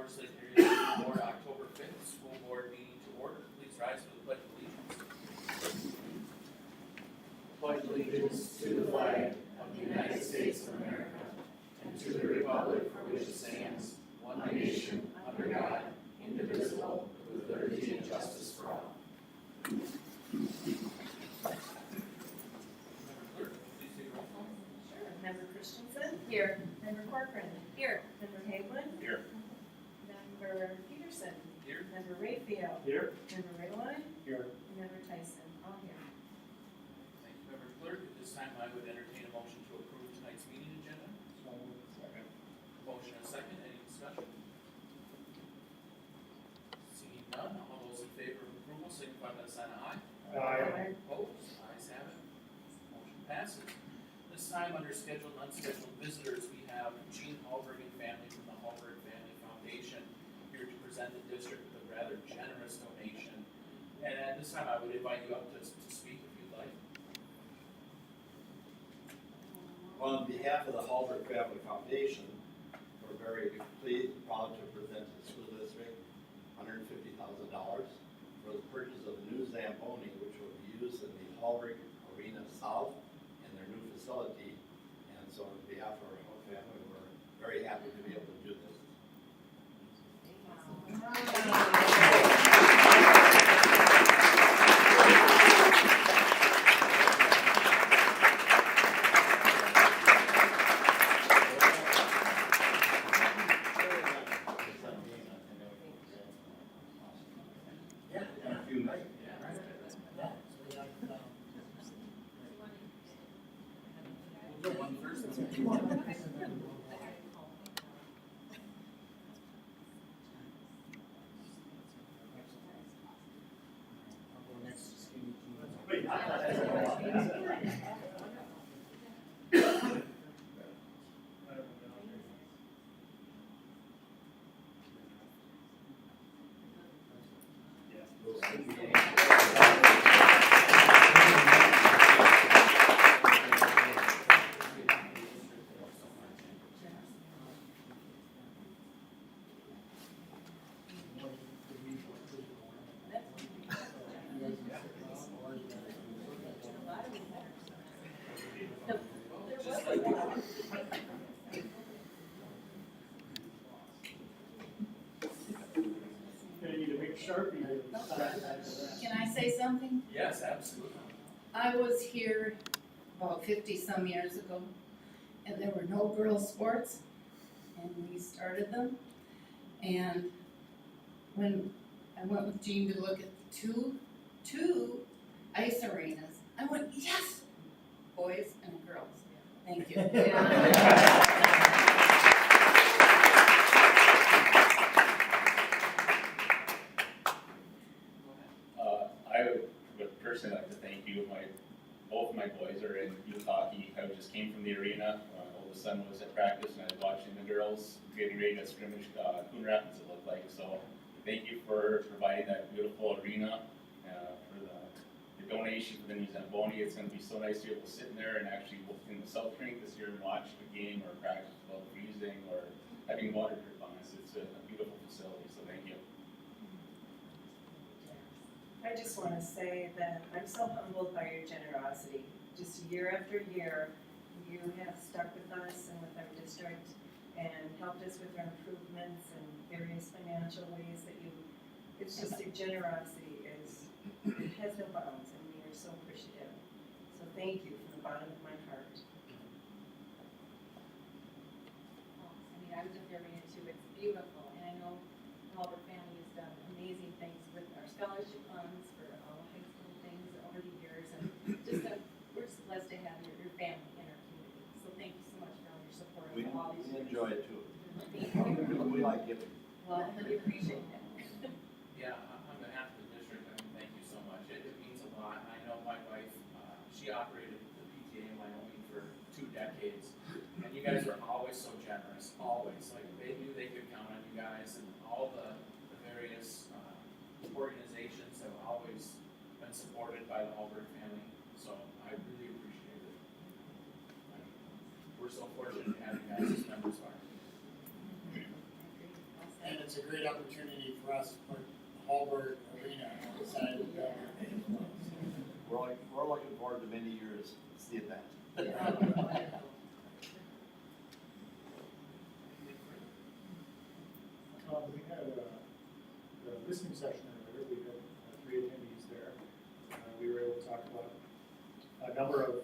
Forest Lake Area School Board, October 5th, school board meeting to order. Please rise for the pledge of allegiance. Pledge allegiance to the flag of the United States of America and to the republic for which it stands, one nation, under God, indivisible, with liberty and justice for all. Member Clerk, please take a roll call. Sure. Member Christensen? Here. Member Corcoran? Here. Member Hagelin? Here. Member Peterson? Here. Member Rayfield? Here. Member Riddleman? Here. And Member Tyson? All here. Thank you, Member Clerk. At this time, I would entertain a motion to approve tonight's meeting agenda. Second. Motion and second, any discussion? Seeing none, all those in favor of approval signify by the sign of aye. Aye. Opposed, ayes have it. Motion passes. This time, under scheduled and unscheduled visitors, we have Gene Hallberg and family from the Hallberg Family Foundation here to present the district with a rather generous donation. And at this time, I would invite you up to speak if you'd like. On behalf of the Hallberg Family Foundation, we're very pleased and proud to present to the school district $150,000 for the purchase of a new Zamboni, which will be used in the Hallberg Arena South in their new facility. And so on behalf of our whole family, we're very happy to be able to do this. We'll do one first. Gonna need a big Sharpie. Can I say something? Yes, absolutely. I was here about 50-some years ago, and there were no girls' sports, and we started them. And when I went with Jean to look at the two ice arenas, I went, yes, boys and girls. Thank you. I would personally like to thank you. Both my boys are in youth hockey. I just came from the arena. Oldest son was at practice, and I was watching the girls getting ready to scrimmage Coon Rapids, it looked like. So thank you for providing that beautiful arena, for the donation for the new Zamboni. It's going to be so nice to be able to sit in there and actually in the South Rink this year and watch the game or practice without freezing or having water drip on us. It's a beautiful facility, so thank you. I just want to say that I'm so humbled by your generosity. Just year after year, you have stuck with us and with our district and helped us with our improvements and various financial ways that it's just your generosity has no bounds, and we are so appreciative. So thank you from the bottom of my heart. I was at the arena too, it's beautiful, and I know the Hallberg family has done amazing things with our scholarship funds for all high school things over the years, and we're just blessed to have your family in our community, so thank you so much for all your support We of all these years. enjoy it too. Thank you. We like giving. Well, we appreciate that. Yeah, on behalf of the district, thank you so much. It means a lot. I know my wife, she operated the PTA in Wyoming for 2 decades, and you guys were always so generous, always. Like, they knew they could count on you guys, and all the various organizations have always been supported by the Hallberg family, so I really appreciate it. We're so fortunate to have you guys as members of our community. Thank it's a great opportunity for us to put Hallberg Arena on the side of the building. We're looking forward to many years to the event. We had a listening session earlier, we had 3 attendees there. We were able to talk about a number of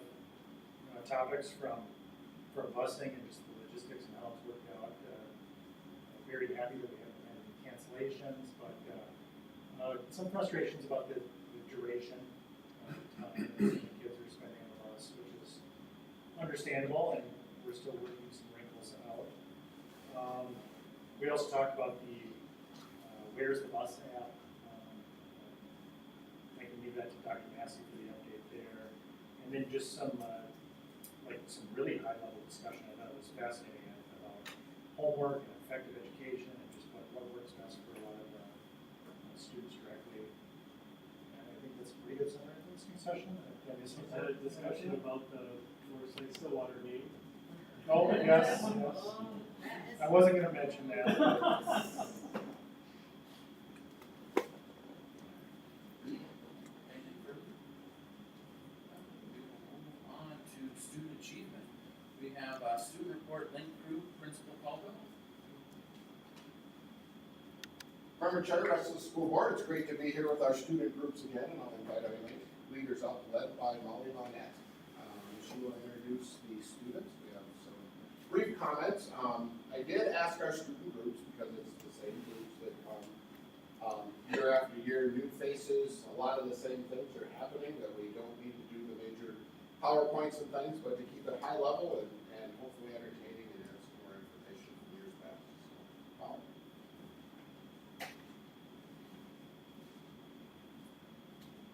topics from busing and just the logistics and how it's worked out. Very happy that we haven't had any cancellations, but some frustrations about the duration of time that the kids are spending on the bus, which is understandable, and we're still working some wrinkles out. We also talked about the Where's the Bus app. I can leave that to Dr. Massey for the update there. And then just some really high level discussion I thought was fascinating about homework and effective education and just what works best for a lot of students directly. And I think that's a pretty good summary of the listening session. I missed We had a discussion about the Forest Lake Stillwater meeting. Oh, yes, yes. I wasn't gonna mention that. Anything further? We will move on to student achievement. We have student report link crew, Principal Caldwell. Member Chair, rest of the school board, it's great to be here with our student groups again, and I'll invite our leaders up, led by Molly Bonnet. She will introduce the students. We have some brief comments. I did ask our student groups, because it's the same groups that come year after year, new faces, a lot of the same things are happening, that we don't need to do the major PowerPoints and things, but to keep it high level and hopefully entertaining and have some more information from years past. So,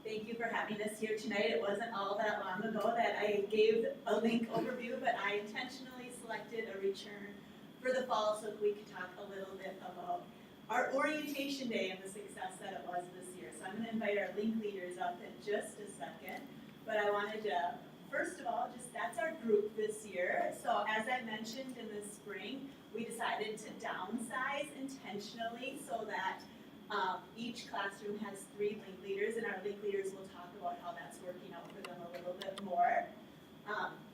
Thank you for having us here tonight. It wasn't all that long ago that I gave a link overview, but I intentionally selected a return for the fall so we could talk a little bit about our orientation day and the success that it was this year. So I'm going to invite our link leaders up in just a second. But I wanted to, first of all, that's our group this year. So as I mentioned in the spring, we decided to downsize intentionally so that each classroom has 3 link leaders, and our link leaders will talk about how that's working out for them a little bit more.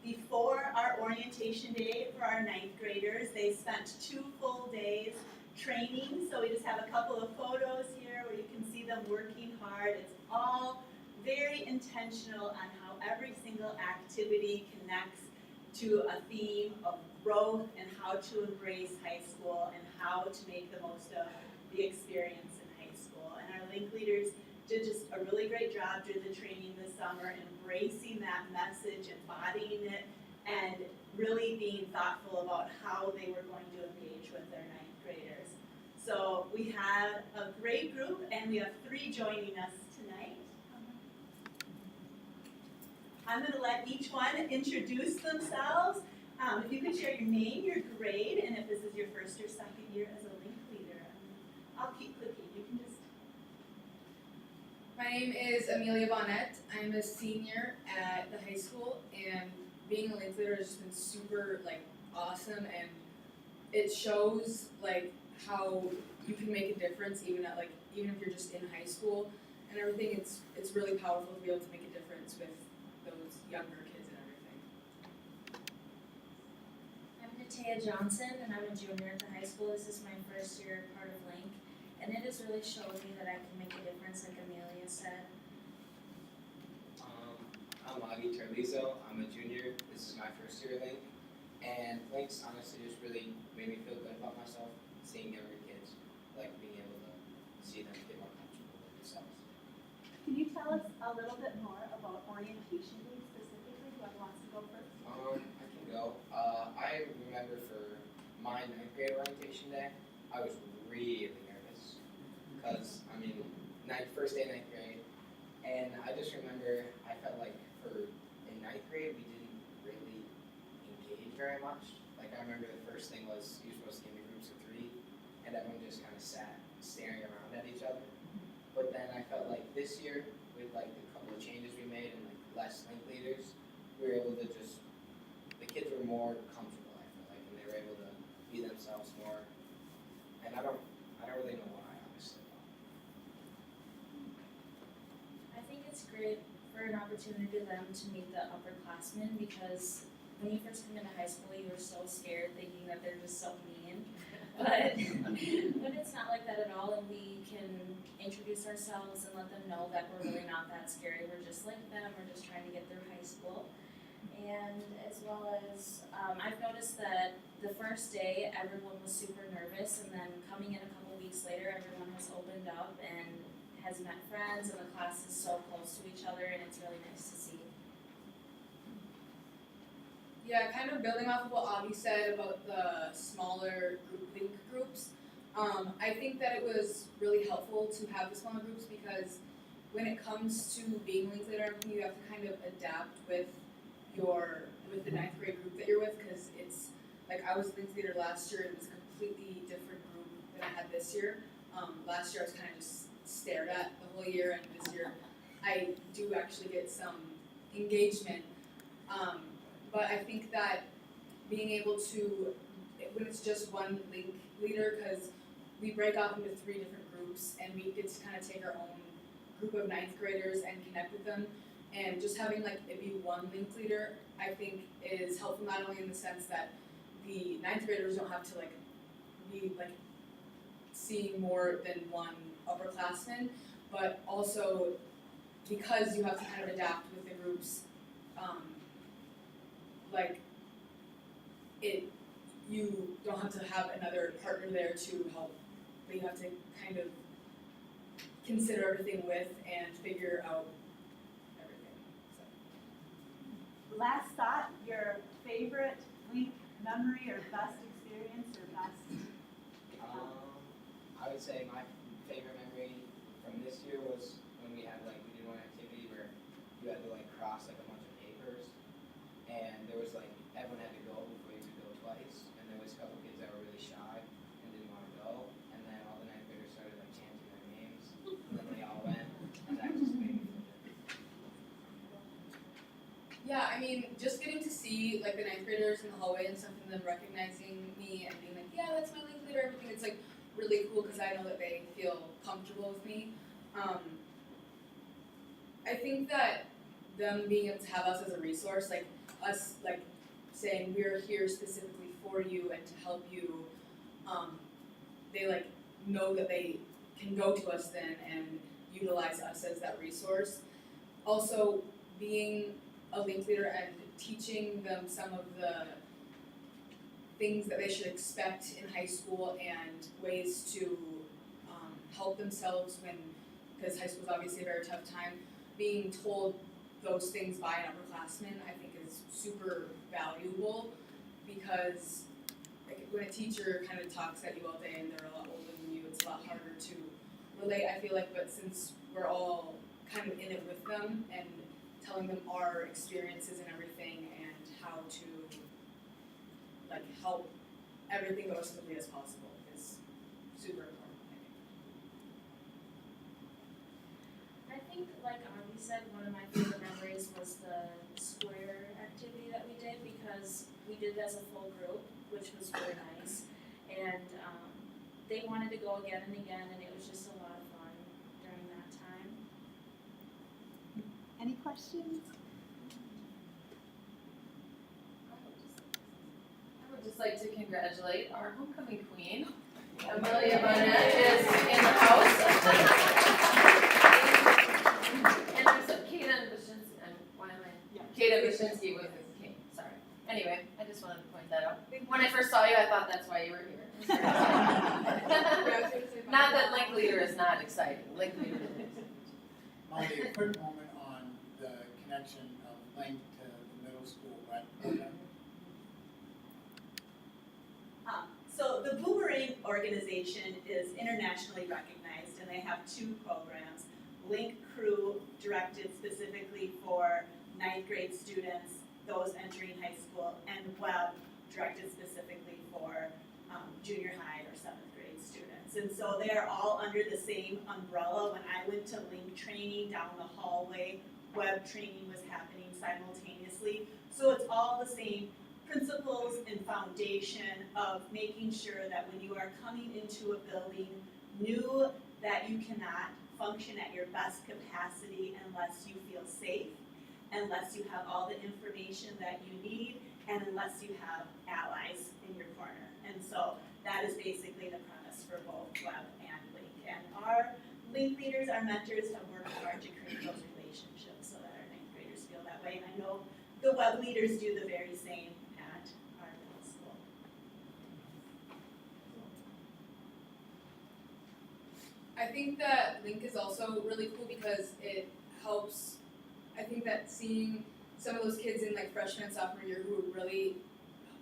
Before our orientation day for our 9th graders, they spent 2 full days training, so we just have a couple of photos here where you can see them working hard. It's all very intentional on how every single activity connects to a theme of growth and how to embrace high school and how to make the most of the experience in high school. And our link leaders did just a really great job during the training this summer, embracing that message, embodying it, and really being thoughtful about how they were going to engage with their 9th graders. So we had a great group, and we have 3 joining us tonight. I'm going to let each one introduce themselves. If you could share your name, your grade, and if this is your first or second year as a link leader. I'll keep clicking. You can just. My name is Amelia Bonnet. I'm a senior at the high school, and being a link leader has just been super awesome, and it shows how you can make a difference even if you're just in high school and everything. It's really powerful to be able to make a difference with those younger kids and everything. I'm Natea Johnson, and I'm a junior at the high school. This is my first year part of Link, and it has really showed me that I can make a difference, like Amelia said. I'm Agi Terlizo. I'm a junior. This is my first year at Link, and Link's honestly just really made me feel good about myself, seeing younger kids, being able to see them get more comfortable with themselves. Can you tell us a little bit more about orientation day specifically? Whoever wants to go first? I can go. I remember for my 9th grade orientation day, I was really nervous because, first day 9th grade, and I just remember I felt like in 9th grade we didn't really engage very much. I remember the first thing was you were supposed to get into groups of 3, and everyone just kind of sat staring around at each other. But then I felt like this year, with the couple of changes we made and less link leaders, we were able to the kids were more comfortable, I feel like, and they were able to be themselves more. And I don't opportunity to them to meet the upperclassmen, because when you first come into high school, you were so scared thinking that they're just so mean. But it's not like that at all, and we can introduce ourselves and let them know that we're really not that scary. We're just like them, we're just trying to get through high school. And as well as, I've noticed that the first day, everyone was super nervous, and then coming in a couple weeks later, everyone has opened up and has met friends, and the class is so close to each other, and it's really nice to see. Yeah, kind of building off of what Avi said about the smaller link groups. I think that it was really helpful to have the smaller groups, because when it comes to being link leader, you have to kind of adapt with the 9th grade group that you're with, because it's like I was link leader last year, and it was a completely different group than I had this year. Last year I was kind of just stared at the whole year, and this year I do actually get some engagement. But I think that being able to, when it's just one link leader, because we break off into 3 different groups, and we get to kind of take our own group of 9th graders and connect with them, and just having like it be one link leader, I think is helpful, not only in the sense that the 9th graders don't have to like be like seeing more than one upperclassman, but also because you have to kind of adapt with the groups, like you don't have to have another partner there to help, but you have to kind of consider everything with and figure out everything. So. Last thought, your favorite link memory or best experience or best? I would say my favorite memory from this year was when we did one activity where you had to like cross like a bunch of papers, and there was like everyone had to go before you could go twice, and there was a couple kids that were really shy and didn't want to go, and then all the 9th graders started like chanting their names, and then they all went, and that just made me feel good. Yeah, I mean, just getting to see like the 9th graders in the hallway and stuff, and them recognizing me and being like, yeah, that's my link leader, everything. It's like really cool, because I know that they feel comfortable with me. I think that them being able to have us as a resource, like us like saying we're here specifically for you and to help you, they like know that they can go to us then and utilize us as that resource. Also, being a link leader and teaching them some of the things that they should expect in high school and ways to help themselves because high school is obviously a very tough time. Being told those things by an upperclassman, I think, is super valuable, because like, when a teacher kind of talks at you all day and they're a lot older than you, it's a lot harder to relate, I feel like. But since we're all kind of in it with them and telling them our experiences and everything and how to like help everything go as smoothly as possible is super important. I think, like Avi said, one of my favorite memories was the square activity that we did, because we did it as a full group, which was really nice. And they wanted to go again and again, and it was just a lot of fun during that time. Any questions? I would just like to congratulate our homecoming queen. Amelia Bonnet is in the house. And there's a Kaden Wyszynski, Kaden Wyszynski was his king, sorry. Anyway, I just wanted to point that out. When I first saw you, I thought that's why you were here. Not that link leader is not exciting, link leader is. Molly, a quick moment on the connection of Link to the middle school web program. So the Boomerang organization is internationally recognized, and they have 2 programs. Link Crew, directed specifically for 9th grade students, those entering high school, and Web, directed specifically for junior high or 7th grade students. And so they are all under the same umbrella. When I went to Link training down the hallway, Web training was happening simultaneously. So it's all the same principles and foundation of making sure that when you are coming into a building new, that you cannot function at your best capacity unless you feel safe. unless you have all the information that you need and unless you have allies in your corner. And so that is basically the premise for both Web and Link. And our Link leaders, our mentors, have worked hard to create those relationships so that our ninth graders feel that way. And I know the Web leaders do the very same at our middle school. I think that Link is also really cool because it helps, I think that seeing some of those kids in like freshman and sophomore year who were really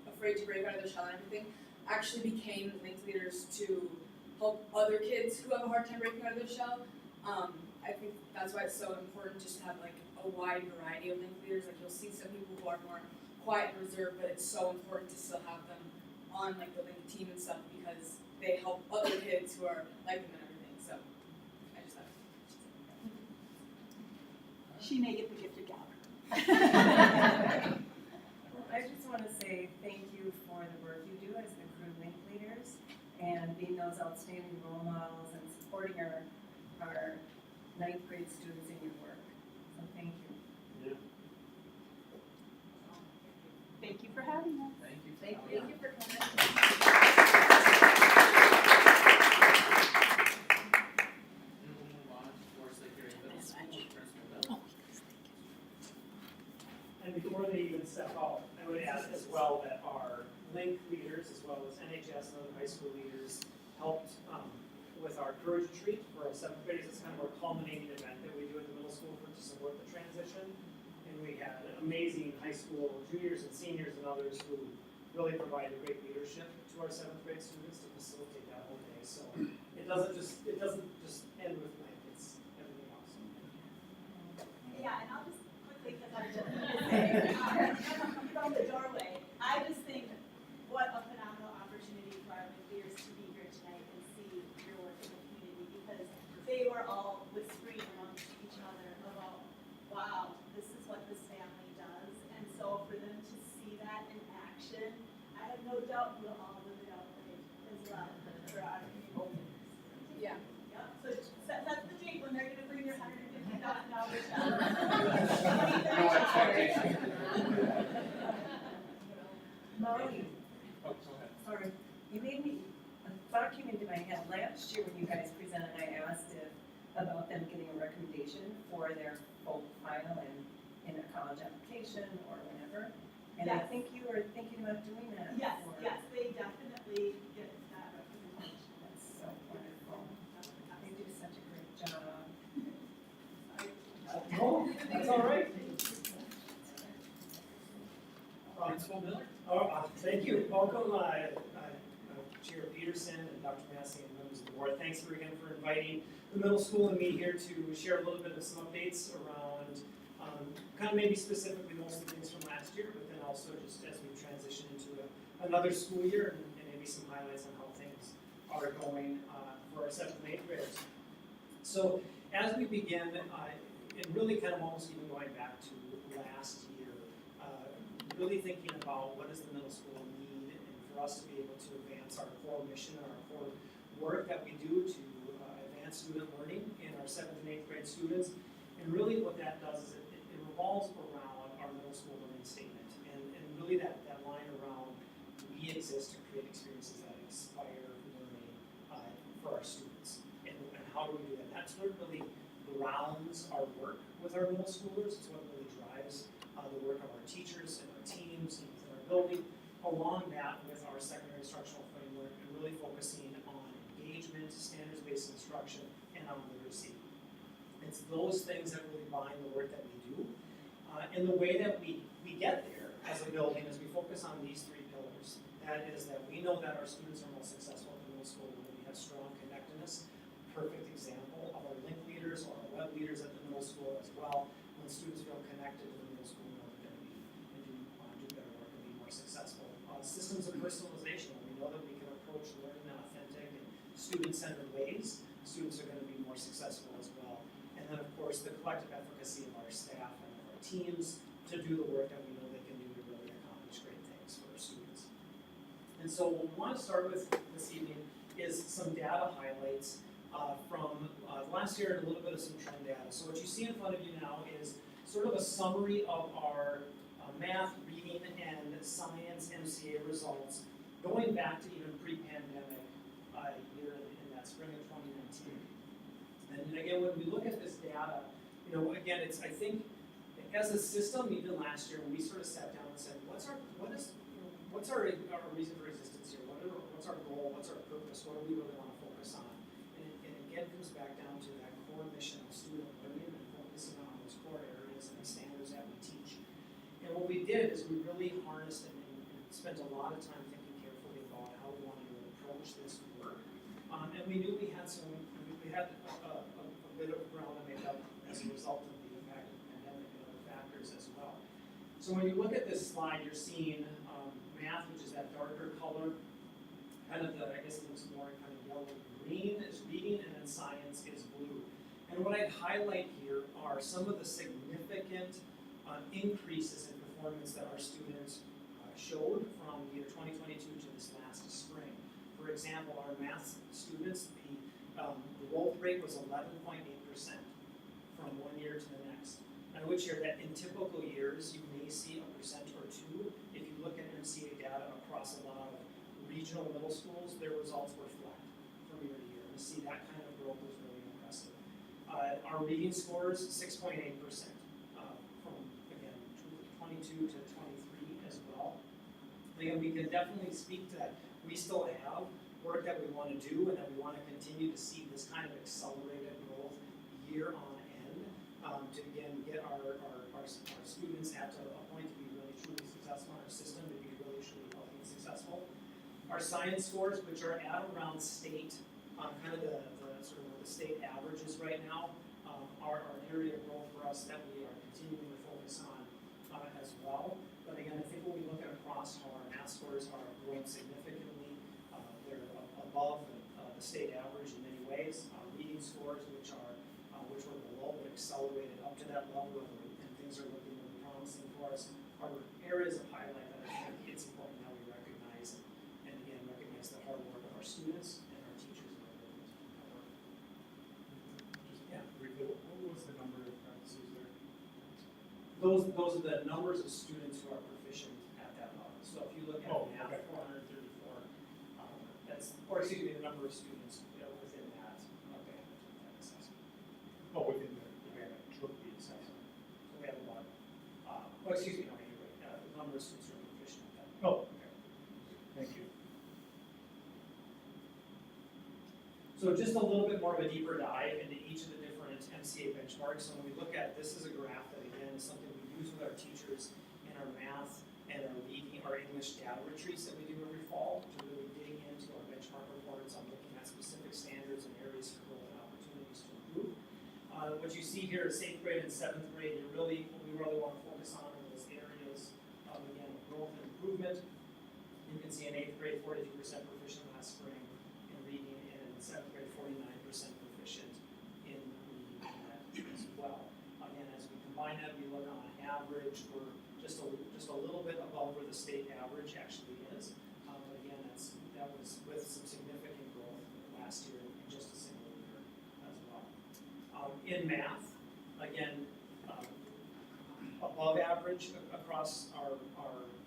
afraid to break out of their shell and everything actually became Link leaders to help other kids who have a hard time breaking out of their shell. I think that's why it's so important just to have like a wide variety of Link leaders. Like you'll see some people who are more quiet and reserved, but it's so important to still have them on like the Link team and stuff because they help other kids who are like them and everything. So I just thought. She may get the gift of gab. Well, I just want to say thank you for the work you do as the crew Link leaders and being those outstanding role models and supporting our ninth grade students in your work. So thank you. Thank you for having us. Thank you. Thank you for coming. And we'll move on to Forest Lake Area Middle School, Principal Bill. And before they even step out, I would ask as well that our Link leaders, as well as NHS and other high school leaders, helped with our Courage Retreat for our seventh graders. It's kind of our culminating event that we do at the middle school to support the transition. And we had amazing high school juniors and seniors and others who really provided great leadership to our seventh grade students to facilitate that whole day. So it doesn't just end with Link, it's everything else. Yeah, and I'll just quickly, because I'm just from the doorway, I just think what a phenomenal opportunity for our leaders to be here tonight and see your work in the community, because they were all whispering amongst each other about, wow, this is what this family does. And so for them to see that in action, I have no doubt we'll all live it out as well for our community. Yeah. Yep, so that's the dream when they're gonna bring your $150,000 No expectation. Molly, Oh, go ahead. sorry, you made me, a thought came into my head last year when you guys presented, I asked about them getting a recommendation for their full file in a college application or whatever. And I Yes. think you were thinking about doing that. Yes, for- yes, they definitely get that representation. That's so wonderful. They do such a great job. No, that's all right. Principal Miller? Thank you. Welcome, Chair Peterson and Dr. Massey and members of the board. Thanks again for inviting the middle school and me here to share a little bit of some updates around, kind of maybe specifically mostly things from last year, but then also just as we transition into another school year and maybe some highlights on how things are going for our 7th and 8th graders. So as we begin, and really kind of almost even going back to last year, really thinking about what does the middle school need and for us to be able to advance our core mission and our core work that we do to advance student learning in our 7th and 8th grade students. And really what that does is it revolves around our middle school learning statement and really that line around we exist to create experiences that inspire learning for our students. And how do we do that? That's what really grounds our work with our middle schoolers. It's what really drives the work of our teachers and our teams and within our building, along that with our secondary instructional framework and really focusing on engagement, standards-based instruction, and on literacy. It's those things that really bind the work that we do. And the way that we get there as a building is we focus on these 3 pillars. That is that we know that our students are most successful at the middle school when we have strong connectedness. Perfect example of our Link leaders or our Web leaders at the middle school as well. When students feel connected to the middle school, we know they're going to be and do better work and be more successful. Systems of personalization. We know that we can approach learning in authentic and student-centered ways. Students are going to be more successful as well. And then, of course, the collective efficacy of our staff and of our teams to do the work that we know they can do to really accomplish great things for our students. And so what we want to start with this evening is some data highlights from last year and a little bit of some trend data. So what you see in front of you now is sort of a summary of our math, reading, and science MCA results going back to even pre-pandemic year in that spring of 2019. And again, when we look at this data, again, it's, I think, as a system, even last year, we sort of sat down and said, what's our reason for existence here? What's our goal? What's our purpose? What do we really want to focus on? And again, it comes back down to that core mission of student learning and focusing on those core areas and the standards that we teach. And what we did is we really harnessed and spent a lot of time thinking carefully about how we wanted to approach this work. And we knew we had a bit of ground to make up as a result of the impact of the pandemic and other factors as well. So when you look at this slide, you're seeing math, which is that darker color, kind of I guess it looks more kind of yellow green is reading, and then science is blue. And what I'd highlight here are some of the significant increases in performance that our students showed from year 2022 to this last spring. For example, our math students, the growth rate was 11.8% from one year to the next. I would share that in typical years, you may see 1% or 2%. If you look at MCA data across a lot of regional middle schools, their results were flat from year to year. To see that kind of growth was really impressive. Our reading scores, 6.8%, from, again, 22 to 23 as well. Again, we can definitely speak to that. We still have work that we want to do and that we want to continue to see this kind of accelerated growth year on end to, again, get our students at a point to be really truly successful, and our system to be really truly healthy and successful. Our science scores, which are at around state, kind of the sort of the state averages right now, are an area of growth for us that we are continuing to focus on as well. But again, I think when we look at across how our math scores are growing significantly, they're above the state average in many ways. Reading scores, which were below, but accelerated up to that level, and things are looking really promising for us, are areas of highlight that I think it's important that we recognize, and again, recognize the hard work of our students and our teachers and our work. Just briefly, what was the number of practices there? Those are the numbers of students who are proficient at that level. So if you look at math, 434, the number of students within that band of that assessment. Oh, within the band that took the assessment. So we have about, no, you're right, the number of students who are proficient at that. Oh, okay. Thank you. So just a little bit more of a deeper dive into each of the different MCA benchmarks. So when we look at, this is a graph that again is something we use with our teachers in our math and our reading, our English data retreats that we do every fall to really dig into our benchmark reports on looking at specific standards and areas for growth and opportunities to improve. What you see here is 8th grade and 7th grade, what we really want to focus on are those areas of, again, growth and improvement. You can see in 8th grade, 42% proficient last spring in reading, and in 7th grade, 49% proficient in reading as well. Again, as we combine that, we look on average, we're just a little bit above where the state average actually is. But again, that was with some significant growth last year in just a single year as well. In math, again, above average across our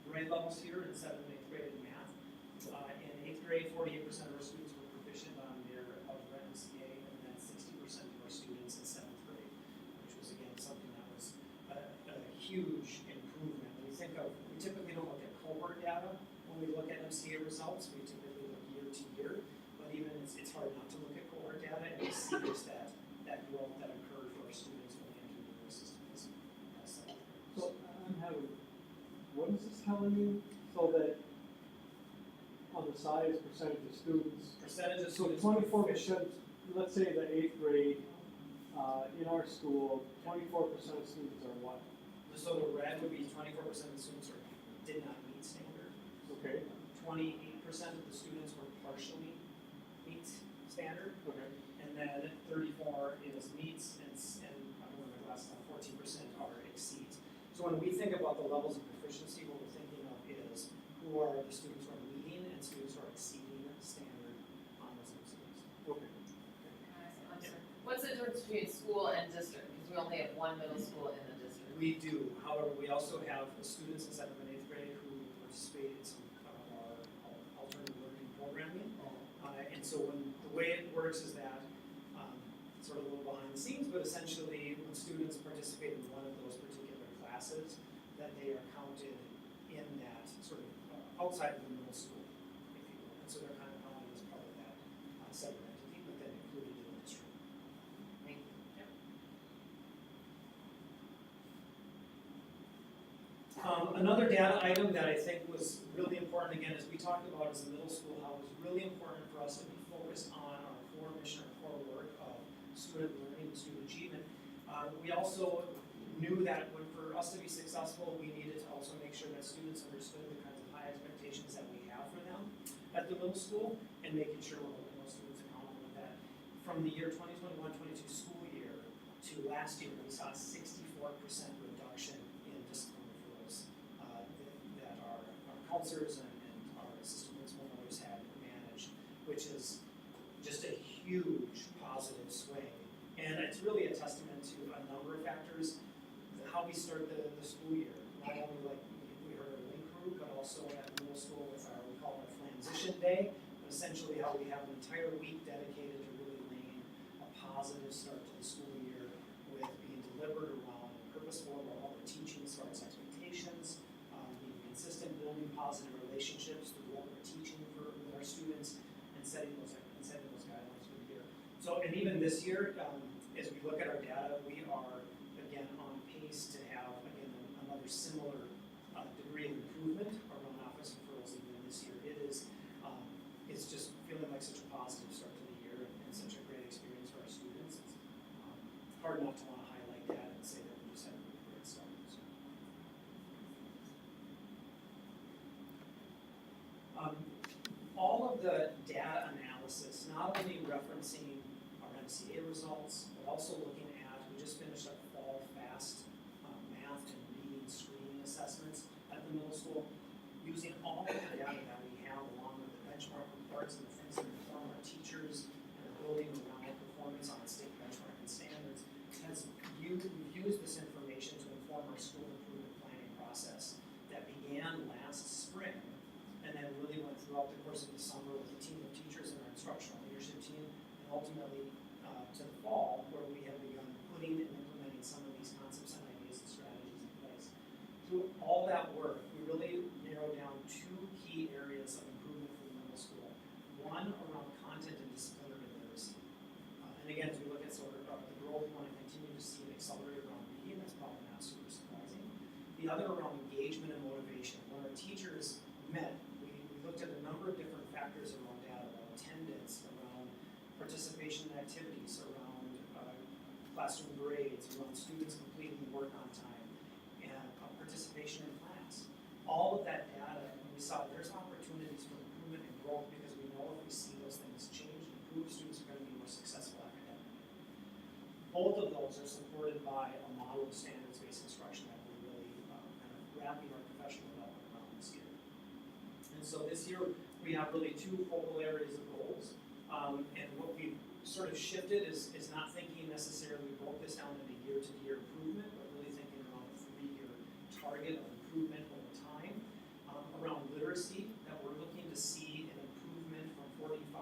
grade levels here in 7th and 8th grade in math. In 8th grade, 48% of our students were proficient on their algebra MCA, and then 60% of our students in 7th grade, which was again something that was a huge improvement. We typically don't look at cohort data when we look at MCA results. We typically look year to year, but even it's hard not to look at cohort data and to see just that growth that occurred for our students when they entered the system as 7th graders. So I'm having, what is this telling you? So that on the side is percentage of students. Percentage of So students. 24%, let's say the 8th grade, in our school, 24% of students are what? So the red would be 24% of the students did not meet standard. Okay. 28% of the students were partially meet standard. Okay. And then 34 is meets, and I don't remember last time, 14% are exceeds. So when we think about the levels of proficiency, what we're thinking of is who are the students who are meeting and students who are exceeding standard on those MCAs. Okay. What's the difference between school and district? Because we only have one middle school in the district. We do, however, we also have students in 7th and 8th grade who participate in some of our alternative learning programming. And so the way it works is that, sort of a little behind the scenes, but essentially when students participate in one of those particular classes, that they are counted in that sort of outside of the middle school, if you will. And so they're kind of counted as part of that separate entity, but then included in the district. Thank you. Another data item that I think was really important, again, as we talked about as a middle school, how it was really important for us to be focused on our core mission, our core work of student learning and student achievement. We also knew that for us to be successful, we needed to also make sure that students understood the kinds of high expectations that we have for them at the middle school, and making sure we're holding those students accountable with that. From the year 2021-22 school year to last year, we saw a 64% reduction in discipline referrals that our counselors and our assistant principal and others had managed, which is just a huge positive swing. And it's really a testament to a number of factors, how we start the school year, not only like we heard our link group, but also at middle school with our, we call it transition day, but essentially how we have an entire week dedicated to really laying a positive start to the school year with being deliberate around and purposeful about what we're teaching as far as expectations, being consistent, building positive relationships through what we're teaching with our students, and setting those guidelines for the year. So, and even this year, as we look at our data, we are again on pace to have again another similar degree of improvement around office referrals even this year. It's just feeling like such a positive start to the year and such a great experience for our students. It's hard not to want to highlight that and say that we just had a really great start. So. All of the data analysis, not only referencing our MCA results, but also looking at, we just finished our fall FAST math and reading screening assessments at the middle school, using all of the data that we have along with the benchmark reports and the things that inform our teachers and are building around performance on state benchmarking standards. We've used this information to inform our school improvement planning process that began last spring and then really went throughout the course of the summer with a team of teachers and our instructional leadership team, and ultimately to the fall, where we have begun putting and implementing some of these concepts and ideas and strategies in place. Through all that work, we really narrowed down two key areas of improvement for the middle school. One around content and disciplinary literacy. And again, as we look at sort of the growth, we want to continue to see an accelerator around reading, that's probably not super surprising. The other around engagement and motivation. When our teachers met, we looked at a number of different factors around data, around attendance, around participation in activities, around classroom grades, around students completing the work on time, and participation in class. All of that data, and we saw there's opportunities for improvement and growth because we know if we see those things change and improve, students are going to be more successful academically. Both of those are supported by a model of standards-based instruction that we're really kind of wrapping our professional development around this year. And so this year, we have really two focal areas of goals. And what we've sort of shifted is not thinking necessarily, we broke this down into year-to-year improvement, but really thinking around a 3-year target of improvement over time. Around literacy, that we're looking to see an improvement from 45.9%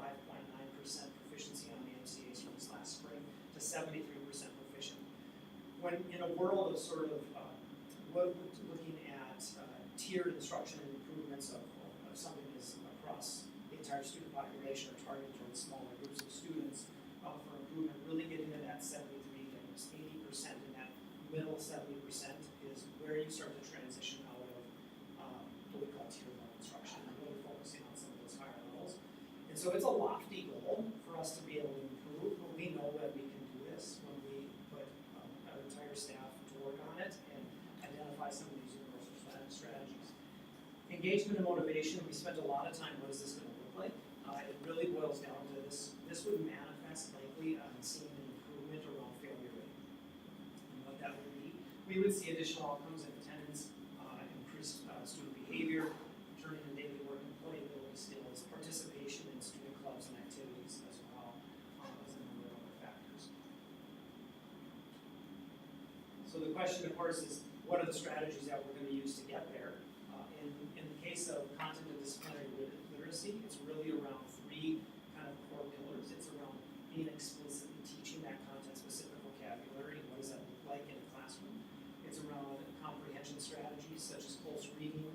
proficiency on the MCAs from this last spring to 73% proficient. When in a world of sort of looking at tiered instruction and improvements of something is across the entire student population or targeted towards smaller groups of students for improvement, really getting to that 73 to 80%, and that middle 70% is where you start to transition out of what we call tier 1 instruction and really focusing on some of those higher levels. And so it's a lofty goal for us to be able to improve, but we know that we can do this when we put our entire staff to work on it and identify some of these universal strategies. Engagement and motivation, we spent a lot of time, what is this going to look like? It really boils down to this. This would manifest likely on seeing an improvement around failure rate. And what that would be, we would see additional outcomes in attendance, increased student behavior, returning to daily work and employability skills, participation in student clubs and activities as well as a number of other factors. So the question, of course, is what are the strategies that we're gonna use to get there? In the case of content and disciplinary literacy, it's really around three kind of core pillars. It's around being explicitly teaching that content-specific vocabulary, and what does that look like in a classroom. It's around comprehension strategies such as close reading,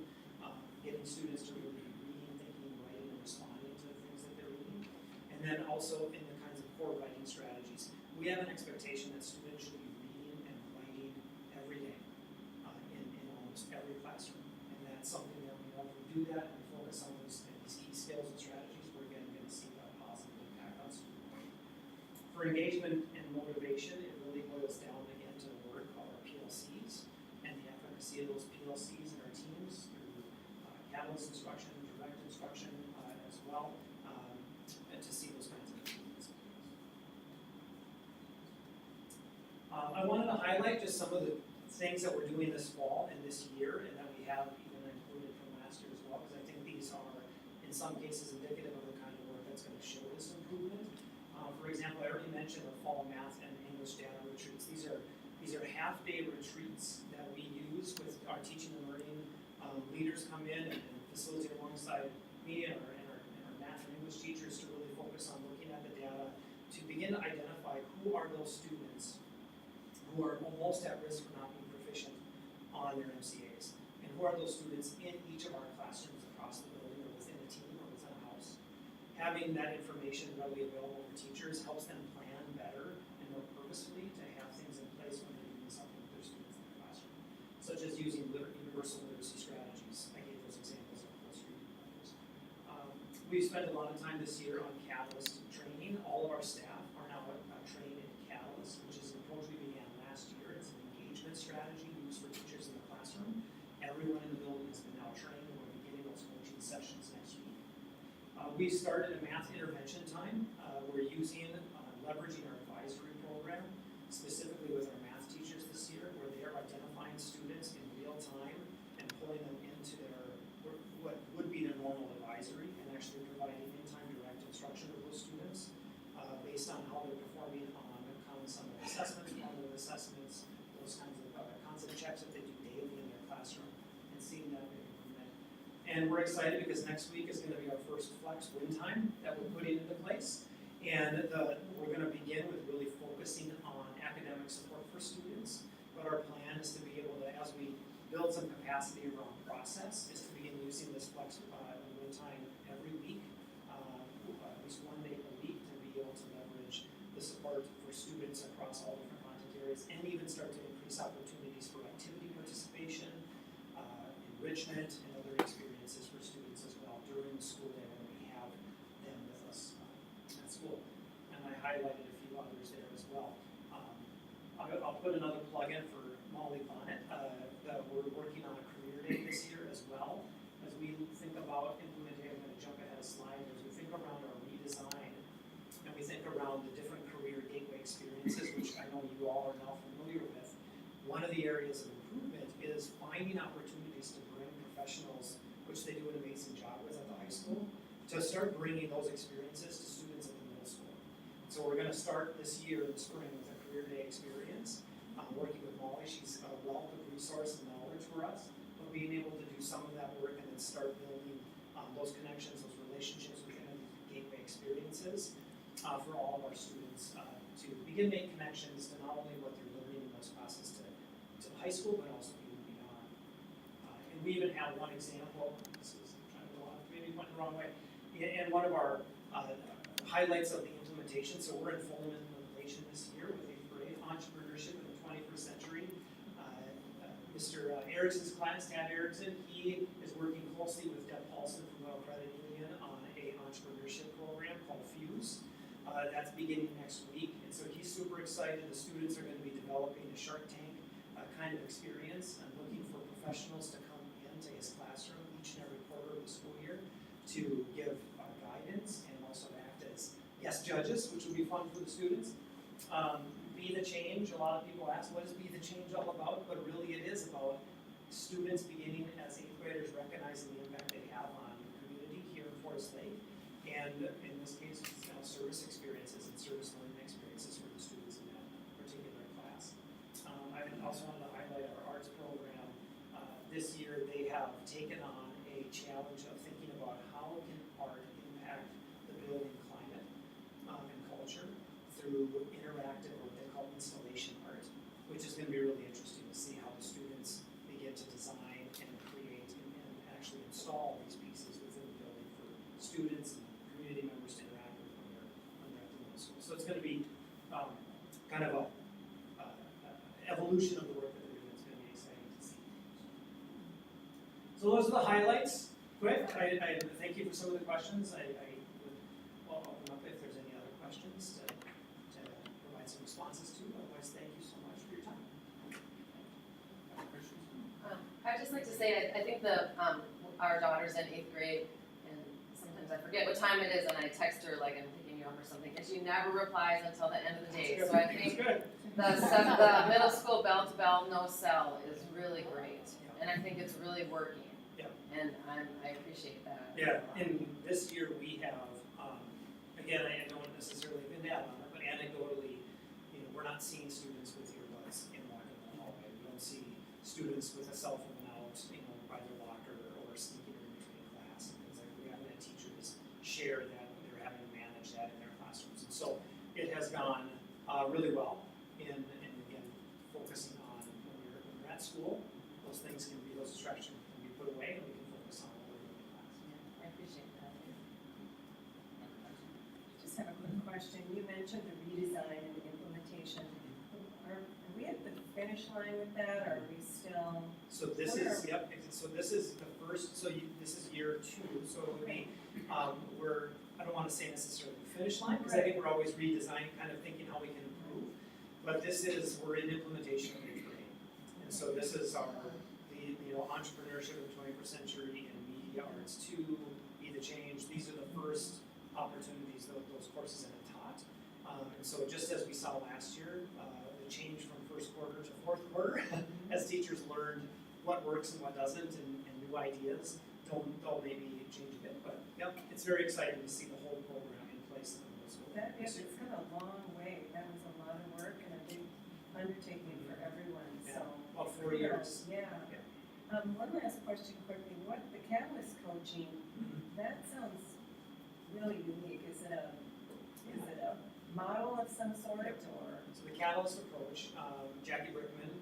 getting students to really be reading, thinking, writing, and responding to the things that they're reading. And then also in the kinds of core writing strategies. We have an expectation that students should be reading and writing every day in almost every classroom. And that's something that we know if we do that and we focus on these key skills and strategies, we're again going to see a positive impact on student learning. For engagement and motivation, it really boils down again to the word called our PLCs and the efficacy of those PLCs in our teams through catalyst instruction, direct instruction as well, and to see those kinds of improvements. I wanted to highlight just some of the things that we're doing this fall and this year, and that we have even included from last year as well, because I think these are, in some cases, indicative of the kind of work that's going to show this improvement. For example, I already mentioned the fall math and English data retreats. These are half-day retreats that we use with our teaching and learning leaders come in and facilitate alongside me and our math and English teachers to really focus on looking at the data to begin to identify who are those students who are most at risk for not being proficient on their MCAs, and who are those students in each of our classrooms across the building or within a team or within a house. Having that information readily available for teachers helps them plan better and more purposefully to have things in place when they're doing something with their students in the classroom, such as using universal literacy strategies. I gave those examples of close reading and others. We've spent a lot of time this year on Catalyst training. All of our staff are now trained in Catalyst, which is an approach we began last year. It's an engagement strategy used for teachers in the classroom. Everyone in the building has been now trained, and we're beginning those coaching sessions next week. We started a math intervention time. We're using, leveraging our advisory program, specifically with our math teachers this year, where they are identifying students in real time and pulling them into their, what would be their normal advisory, and actually providing in-time direct instruction of those students based on how they're performing on some of the assessments, formative assessments, those kinds of concept checks that they do daily in their classroom, and seeing that improvement. And we're excited because next week is going to be our first flex win time that we're putting into place. And we're going to begin with really focusing on academic support for students. But our plan is to be able to, as we build some capacity around process, is to begin using this flex win time every week, at least one day a week, to be able to leverage the support for students across all different content areas, and even start to increase opportunities for activity participation, enrichment, and other experiences for students as well during the school day when we have them with us at school. And I highlighted a few others there as well. I'll put another plug in for Molly Bonnet. We're working on a career day this year as well. As we think about implementing, I'm going to jump ahead a slide, as we think around our redesign, and we think around the different career gateway experiences, which I know you all are now familiar with. One of the areas of improvement is finding opportunities to bring professionals, which they do an amazing job with at the high school, to start bringing those experiences to students at the middle school. So we're going to start this year in the spring with a career day experience. Working with Molly, she's a wealth of resource and knowledge for us, but being able to do some of that work and then start building those connections, those relationships within these gateway experiences for all of our students to begin making connections to not only what they're learning in those classes to the high school, but also even beyond. And we even have one example, this is trying to go on, maybe went the wrong way, and one of our highlights of the implementation, so we're in full implementation this year with 8th grade, entrepreneurship in the 21st century. Mr. Erickson's class, Tad Erickson, he is working closely with Deb Paulson from Well Credit Union on a entrepreneurship program called Fuse. That's beginning next week, and so he's super excited. The students are going to be developing a Shark Tank kind of experience and looking for professionals to come into his classroom each and every quarter of the school year to give guidance and also act as guest judges, which will be fun for the students. Be the Change, a lot of people ask, what is Be the Change all about? But really it is about students beginning as 8th graders recognizing the impact they have on the community here in Forest Lake, and in this case, service experiences and service learning experiences for the students in that particular class. I also want challenge of thinking about how can art impact the building climate and culture through interactive, or what they call installation art, which is gonna be really interesting to see how the students begin to design and create and actually install these pieces within the building for students and community members to interact with when they're at the middle school. So it's gonna be kind of a evolution of the work that they're doing. It's gonna be exciting to see. So those are the highlights. Quick, I thank you for some of the questions. I will open up if there's any other questions to provide some responses to. Otherwise, thank you so much for your time. I'd just like to say, I think our daughter's in 8th grade, and sometimes I forget what time it is, and I text her like I'm picking you up or something, and she never replies until the end of the day. So I think the middle school bell-to-bell, no cell is really great, and I think it's really working. And I appreciate that. Yeah, and this year we have, again, I don't necessarily have an add on it, but anecdotally, we're not seeing students with earbuds in walking in the hallway. We don't see students with a cell phone out, by their locker or sneaking in between class and things like that. We haven't had teachers share that they're having to manage that in their classrooms. And so it has gone really well in again, focusing on when we're at school, those distractions can be put away and we can focus on what we're doing in class. I appreciate that. Just have a quick question. You mentioned the redesign and the implementation. Are we at the finish line with that, or are we still? So this is, so this is the first, this is year 2, so it would be, I don't wanna say necessarily the finish line, because I think we're always redesigning, kind of thinking how we can improve. But we're in implementation of the training. And so this is our, entrepreneurship of the 21st century and media arts 2, Be the Change. These are the first opportunities those courses have been taught. And so just as we saw last year, the change from first quarter to fourth quarter, as teachers learned what works and what doesn't, and new ideas, they'll maybe change a bit. But it's very exciting to see the whole program in place in the middle school. It's come a long way. That was a lot of work and a big undertaking for everyone, so. About 4 years. Yeah. One last question quickly. What, the Catalyst coaching, that sounds really unique. Is it a model of some sort, or? So the Catalyst approach, Jackie Brickman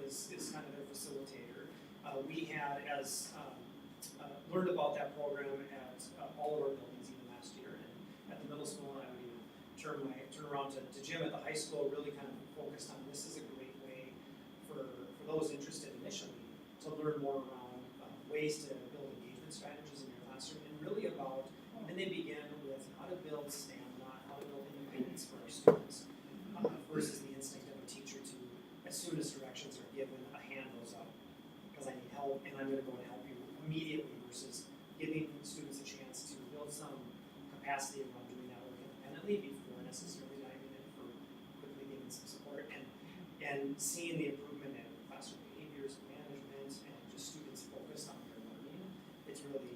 is kind of their facilitator. We had learned about that program at all of our buildings even last year, and at the middle school, I would even turn around to Jim at the high school, really kind of focused on this is a great way for those interested initially to learn more around ways to build engagement strategies in your classroom, and really about, and they begin with how to build stamina, how to build independence for our students, versus the instinct of a teacher to, as soon as directions are given, a hand goes up, because I need help, and I'm gonna go and help you immediately, versus giving students a chance to build some capacity around doing that work independently before necessarily diving in for quickly giving some support, and seeing the improvement in classroom behaviors, management, and just students focused on their learning. It's really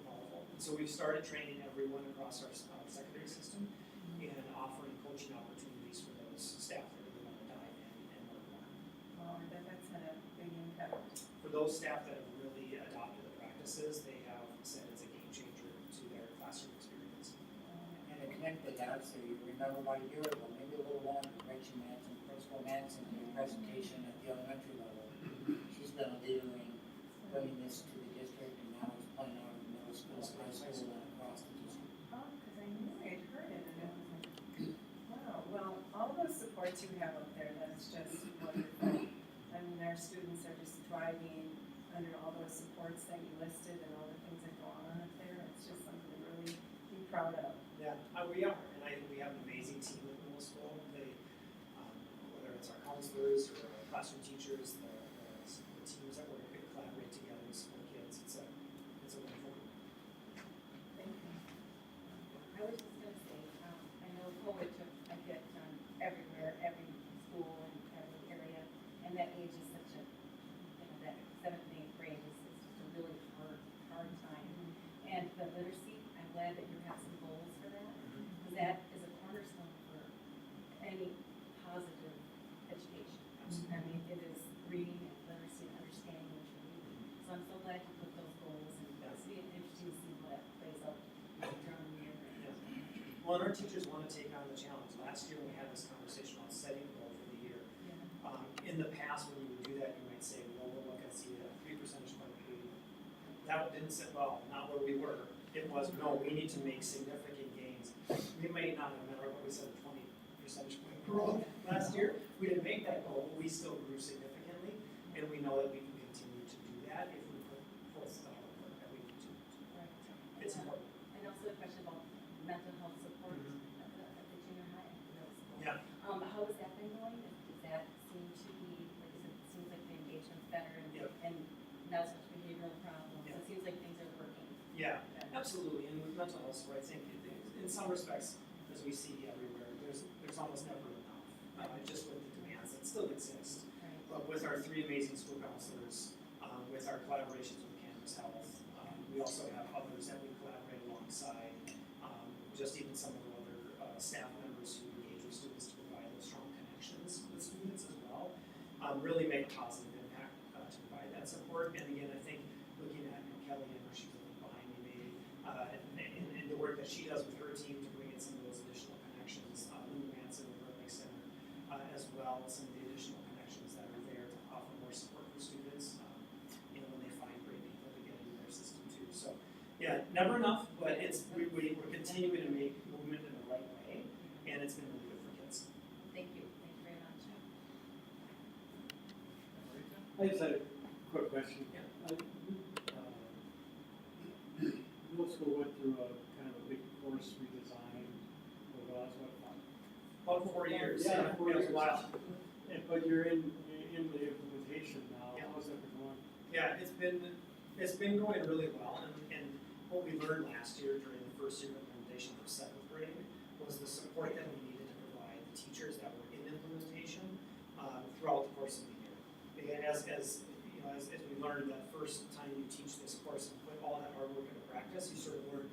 powerful. And so we've started training everyone across our secondary system and offering coaching opportunities for those staff that really want to dive in and learn more. Oh, that's had a big impact. For those staff that have really adopted the practices, they have said it's a game changer to their classroom experience. And to connect the dots, so you remember about a year ago, maybe a little longer, Rachel Manson, Principal Manson, in her presentation at the elementary level. She's been a leader in bringing this to the district, and now it's playing out in the middle school, high school, and across the district. Oh, because I knew I'd heard it, and I was like, wow, well, all those supports you have up there, that's just wonderful. I mean, our students are just thriving under all those supports that you listed and all the things that go on up there. It's just something to really be proud of. Yeah, we are, and I think we have an amazing team at the middle school. They, whether it's our counselors or our classroom teachers, the teams that work and collaborate together to support kids, it's a wonderful group. Thank you. I was just gonna say, I know COVID took a hit on everywhere, every school and every area, and that age is such a, that 7th and 8th grade is just a really hard time. And the literacy, I'm glad that you have some goals for that, because Well, and our teachers wanna take on the challenge. Last year, when we had this conversation on setting a goal for the year, in the past, when you would do that, you might say, well, we'll look and see a 3 percentage point improvement. That didn't sit well, not where we were. It was, no, we need to make significant gains. We may not have met our, what we said, 20 percentage point growth last year. We didn't make that goal, but we still grew significantly, and we know that we can continue to do that if we put forth the hard work that we need to. It's important. And also a question about mental health support at the junior high and middle school. Yeah. How has that been going? Does that seem to be, like, it seems like the engagement's better and not as much behavioral problems? Yeah. It seems like things are working. Yeah, absolutely, and with mental health support, I think in some respects, as we see everywhere, there's almost never enough, just with the demands that still exist. Right. But with our 3 amazing school counselors, with our collaborations with Canvas Health, we also have others that we collaborate alongside, just even some of the other staff members who engage with students to provide those strong connections with students as well, really make a positive impact to provide that support. And again, I think looking at Kelly and where she's looking behind me, maybe, and the work that she does with her team to bring in some of those additional connections, Lou Ransom with Rotary Center, as well as some of the additional connections that are there to offer more support for students, when they find great people to get into their system too. So, yeah, never enough, but we're continuing to make movement in the right way, and it's been really good for kids. Thank you very much. I just had a quick question. Yeah. Middle school went through a kind of a big course redesign over the last, About 4 years. Yeah, 4 It was years. a while. But you're in the implementation now. Yeah. How's that been going? Yeah, it's been going really well, and what we learned last year during the first year of implementation for 7th grade was the support that we needed to provide the teachers that were in implementation throughout the course of the year. Because as we learned that first time you teach this course and put all that hard work into practice, you sort of learned,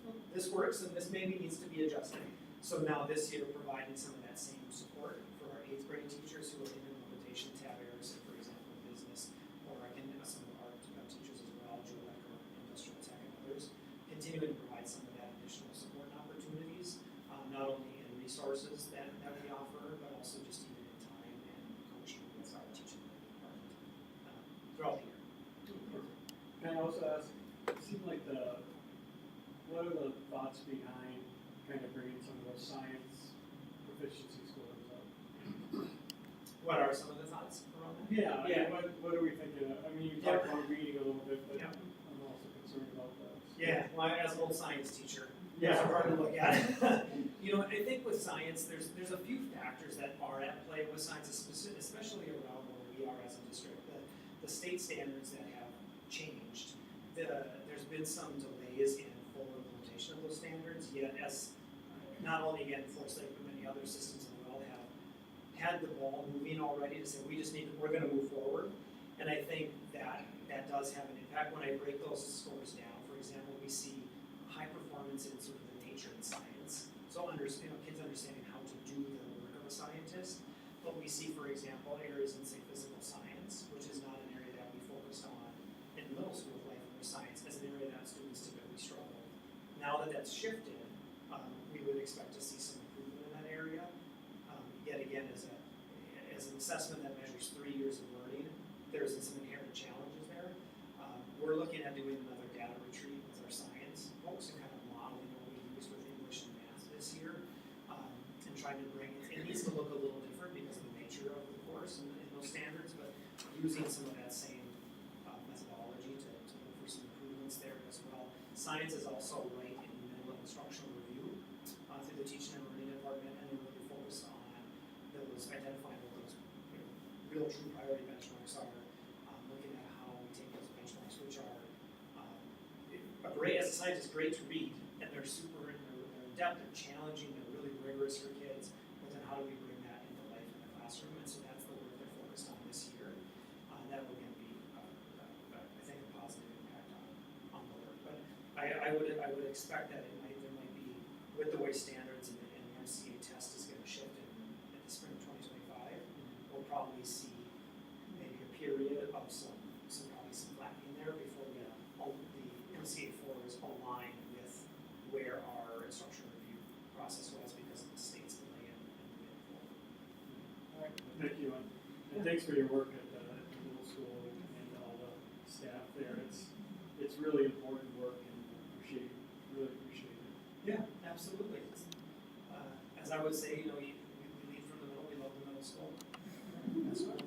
well, this works and this maybe needs to be adjusted. So now this year, providing some of that same support for our 8th grade teachers who are in implementation, Tab Harrison, for example, in business, or I can some of our teachers as well, Joe Becker, industrial tech, and others, continuing to provide some of that additional support and opportunities, not only in resources that we offer, but also just even in time and coaching with our teaching department throughout the year. Can I also ask, it seemed like what are the thoughts behind kind of bringing some of those science proficiency scores up? What are some of the thoughts around that? Yeah, Yeah. What are we thinking of? I mean, you talked about reading a little bit, but Yeah. I'm also concerned about that. Yeah, well, as an old science teacher, Yeah. it's hard to look at. I think with science, there's a few factors that are at play with science, especially around where we are as a district. The state standards that have changed, there's been some delays in full implementation of those standards, yet as not only again Forest Lake, but many other systems in the world have had the ball moving already to say we're gonna move forward. And I think that does have an impact. When I break those scores down, for example, we see high performance in sort of the nature and science. So kids understanding how to do the work of a scientist. But we see, for example, areas in say physical science, which is not an area that we focused on in middle school with life and science as an area that students typically struggle with. Now that that's shifted, we would expect to see some improvement in that area. Yet again, as an assessment that measures 3 years of learning, there's some inherent challenges there. We're looking at doing another data retreat with our science folks and kind of modeling what we use with English and math this year, and trying to bring it needs to look a little different because of the nature of the course and those standards, but using some of that same methodology to look for some improvements there as well. Science is also right in the middle of instructional review through the teaching and learning department, and they're really focused on those identifying what those real true priority benchmarks are, looking at how we take those benchmarks, which are great as a scientist, great to read, and they're super they're in depth, they're challenging, they're really rigorous for kids. But then how do we bring that into life in the classroom? And so that's the work they're focused on this year. That will again be, I think, a positive impact on the work. But I would expect that there might be, with the way standards and the MCA test is going to shift in the spring of 2025, we'll probably see maybe a period of some flattening there before the MCA 4 is aligned with where our instructional review Thank you, and thanks for your work at the middle school and all the staff there. It's really important work and really appreciate it. Yeah, absolutely. As I would say, we lead from the middle, we love the middle school. That's what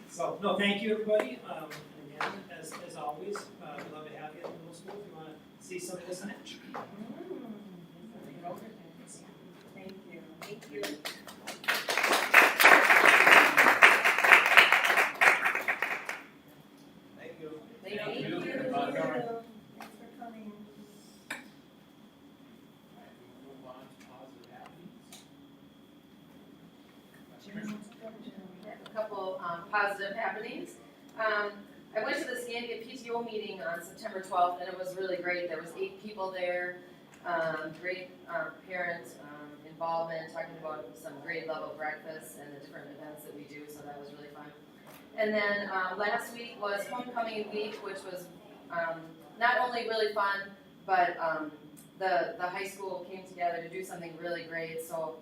So, no, thank you, everybody. And again, as always, we'd love to have you at the middle school if you want to see some of this in action. Thank you. Thank you. Thank you. Thank Thank you. you. Thanks for coming. Alright, we move on to positive happenings. A couple positive happenings. I went to the Scandia PTO meeting on September 12th, and it was really great. There was 8 people there, great parent involvement, talking about some grade level breakfasts and the different events that we do, so that was really fun. And then last week was homecoming week, which was not only really fun, but the high school came together to do something really great. So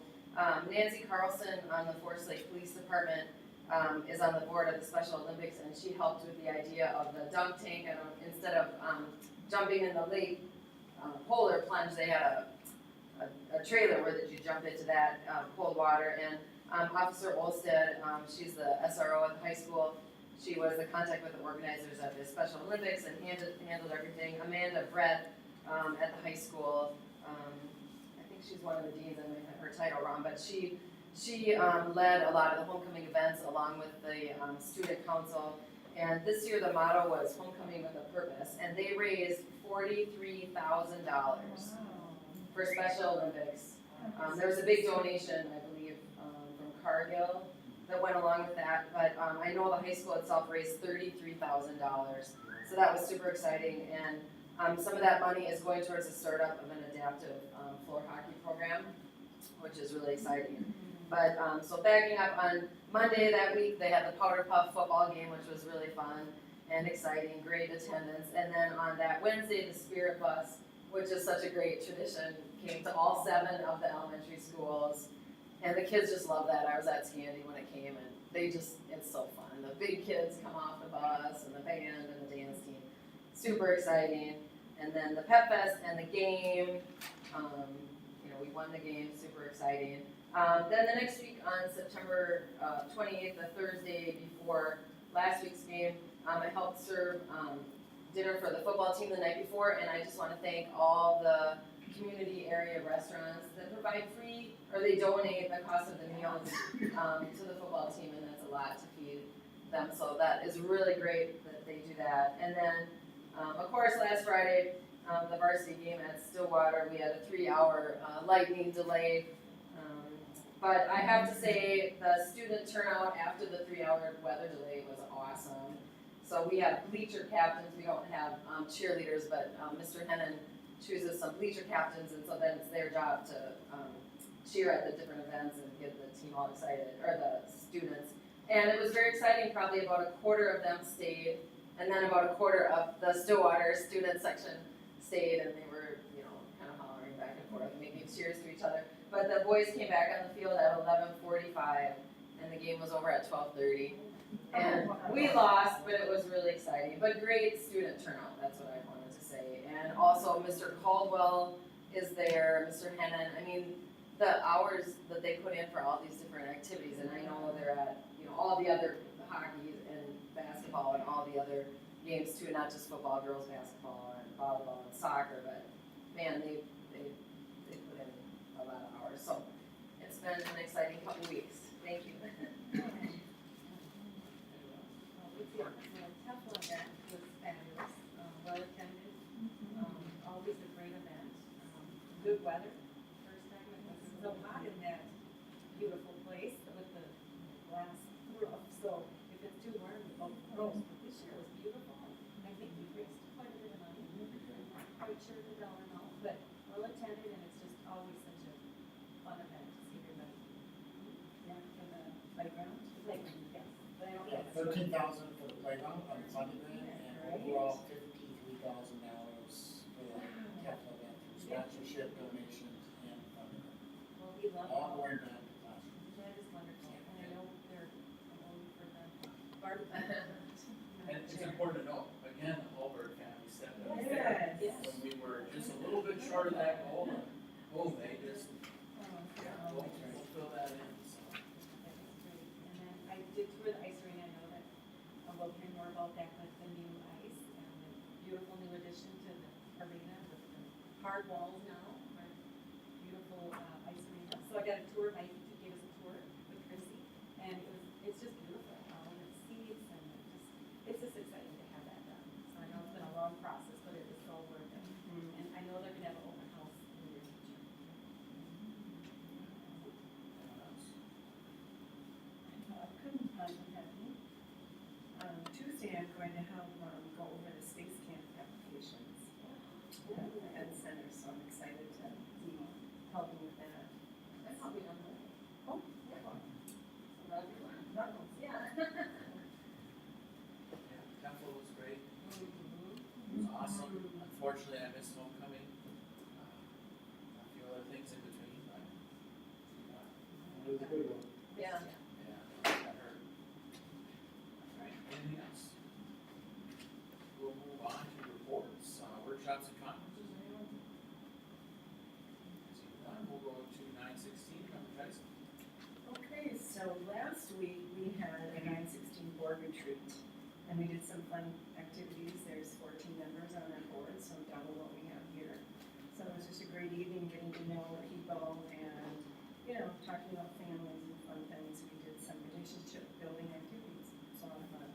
Nancy Carlson on the Forest Lake Police Department is on the board of the Special Olympics, and she helped with the idea of the dunk tank. Instead of jumping in the lake polar plunge, they had a trailer where that you jump into that cold water. And Officer Olstead, she's the SRO at the high school. She was the contact with the organizers of the Special Olympics and handled everything. Amanda Brett at the high school, I think she's one of the deans, I might have her title wrong, but she led a lot of the homecoming events along with the student council. And this year the motto was Homecoming with a Purpose, and they raised $43,000 for Special Olympics. There was a big donation, I believe, from Cargill that went along with that, but I know the high school itself raised $33,000. So that was super exciting, and some of that money is going towards the startup of an adaptive floor hockey program, which is really exciting. But so backing up, on Monday that week, they had the Powder Puff football game, which was really fun and exciting, great attendance. And then on that Wednesday, the Spirit Bus, which is such a great tradition, came to all 7 of the elementary schools. And the kids just love that. I was at Scandia when it came, and it's so fun. The big kids come off the bus, and the band and the dance team. Super exciting. And then the Pep Fest and the game, we won the game, super exciting. Then the next week on September 28th, the Thursday before last week's game, I helped serve dinner for the football team the night before, and I just want to thank all the community area restaurants that provide free, or they donate the cost of the meals to the football team, and that's a lot to feed them, so that is really great that they do that. And then, of course, last Friday, the varsity game at Stillwater, we had a 3-hour lightning delay. But I have to say, the student turnout after the 3-hour weather delay was awesome. So we have bleacher captains, we don't have cheerleaders, but Mr. Hennon chooses some bleacher captains, and so then it's their job to cheer at the different events and get the team all excited, or the students. And it was very exciting, probably about a quarter of them stayed, and then about a quarter of the Stillwater student section stayed, and they were, kind of hollering back and forth, making cheers to each other. But the boys came back on the field at 11:45, and the game was over at 12:30. And we lost, but it was really exciting. But great student turnout, that's what I wanted to say. And also Mr. Caldwell is there, Mr. Hennon. I mean, the hours that they put in for all these different activities, and I know they're at, all the other hockey and basketball and all the other games too, not just football, girls basketball and volleyball and soccer, but man, they put in a lot of hours. So it's been an exciting couple weeks. Thank you. Temple event was fabulous, well attended, always a great event, good weather. First time it was so hot in that beautiful place with the glass roof, so if it's too warm, it won't close. But this year was beautiful. I think we raised quite a bit of money. I'm not quite sure the dollar amount, but well attended, and it's just always such a fun event to see everybody. Yeah, for the playground. Yes. But I don't Yeah, think it's- 13,000 for the playground on Sunday night, and overall $53,000 for the capital event through sponsorship, donations, and funding. Well, we love All going back to classrooms. was a good one. Yeah. Yeah, I heard. Alright, anything else? We'll move on to reports, workshops and conferences, anyone? Seeing none, we'll go to 916, Member Tyson. Okay, so last week we had a 916 board retreat, and we did some fun activities. There's 14 members on our board, so double what we have here. So it was just a great evening, getting to know people and, you know, talking about families and fun things. We did some relationship building activities. It's a lot of fun.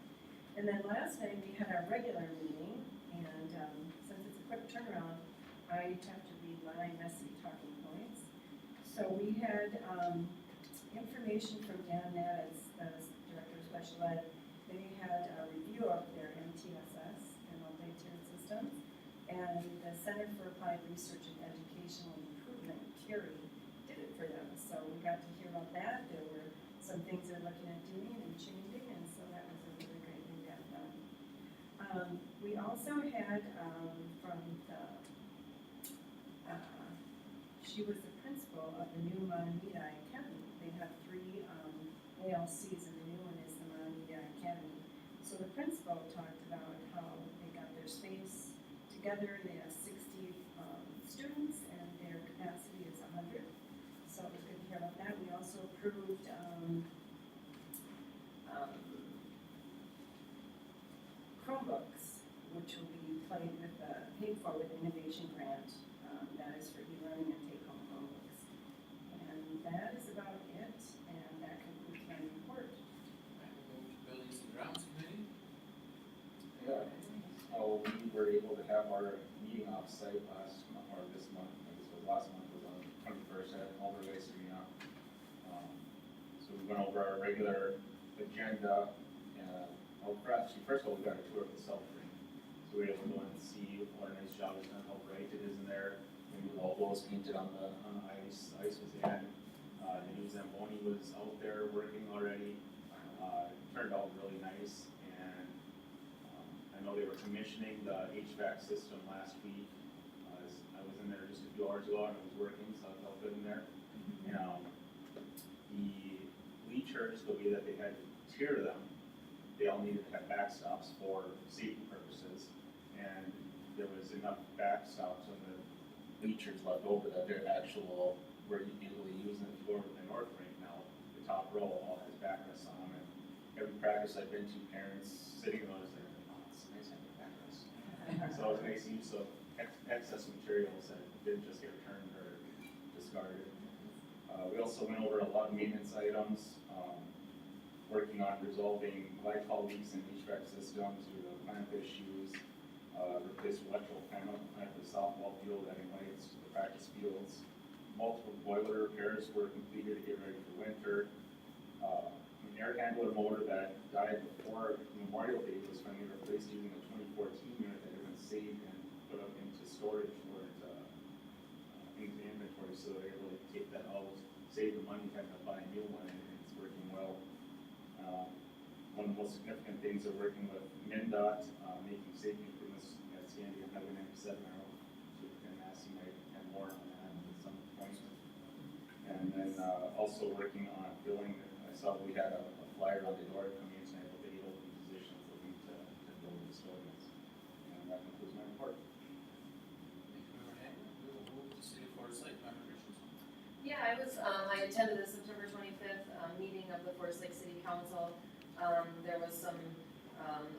And then last night we had our regular meeting, and since it's a quick turnaround, I have to read my messy talking points. So we had information from Dan Nattis, the Director of Special Ed. They had a review of their MTSS and multi-tiered systems. And the Center for Applied Research and Educational Improvement, CURI, did it for them. So we got to hear about that. There were some things they're looking at doing and changing, and so that was a really great thing to have done. We also had from the, she was the principal of the new Mononita Academy. They have 3 ALCs, and the new one is the Mononita Academy. So the principal talked about how they got their space together. They have 60 students, and their capacity is 100. So it was good to hear about that. We also approved Chromebooks, which will be paid for with an innovation grant. That is for e-learning and take-home Chromebooks. And that is about it, and that concludes my report. Alright, we'll move to Buildings and Grounds Committee. Yeah, so we were able to have our meeting off-site last month, or this month, I guess it was last month, was on 21st at Alderweiss Arena. So we went over our regular agenda, and actually, first of all, we got a tour of the South Ring. So we were able to go and see what a nice job is done, how bright it is in there. The new logos painted on the ice was in. The new Zamboni was out there working already. Turned out really nice, and I know they were commissioning the HVAC system last week. I was in there just a few hours ago and it was working, so I felt good in there. The bleachers, the way that they had to tier them, they all needed to have backstops for safety purposes. And there was enough backstops on the bleachers left over that they're actual, where you usually use them. If you go over to the North Rink now, the top row all has backrests on them. And every practice I've been to, parents sitting in those, they're like, oh, it's nice having a backrest. So it was nice use of excess materials that didn't just get returned or discarded. We also went over a lot of maintenance items, working on resolving glycol leaks in HVAC systems due to plant issues, replaced electrical panel at the softball field, adding lights to the practice fields. Multiple boiler repairs were completed to get ready for winter. An air handler motor that died before Memorial Day was finally replaced using a 2014 unit that had been saved and put up into storage for it, into inventory, so they're able to take that out, save the money, having to buy a new one, and it's working well. One of the most significant things are working with MnDOT, making safety improvements at Sandy and Highway 97. I don't know if you can ask you might have more on that at some point. And then also working on filling, I saw we had a flyer on the door coming in tonight with 8 open positions looking to fill the custodians. And that concludes my report. Thank you, Member Hager. We will move to City of Forest Lake, Member Richardson. Yeah, I attended the September 25th meeting of the Forest Lake City Council. There was some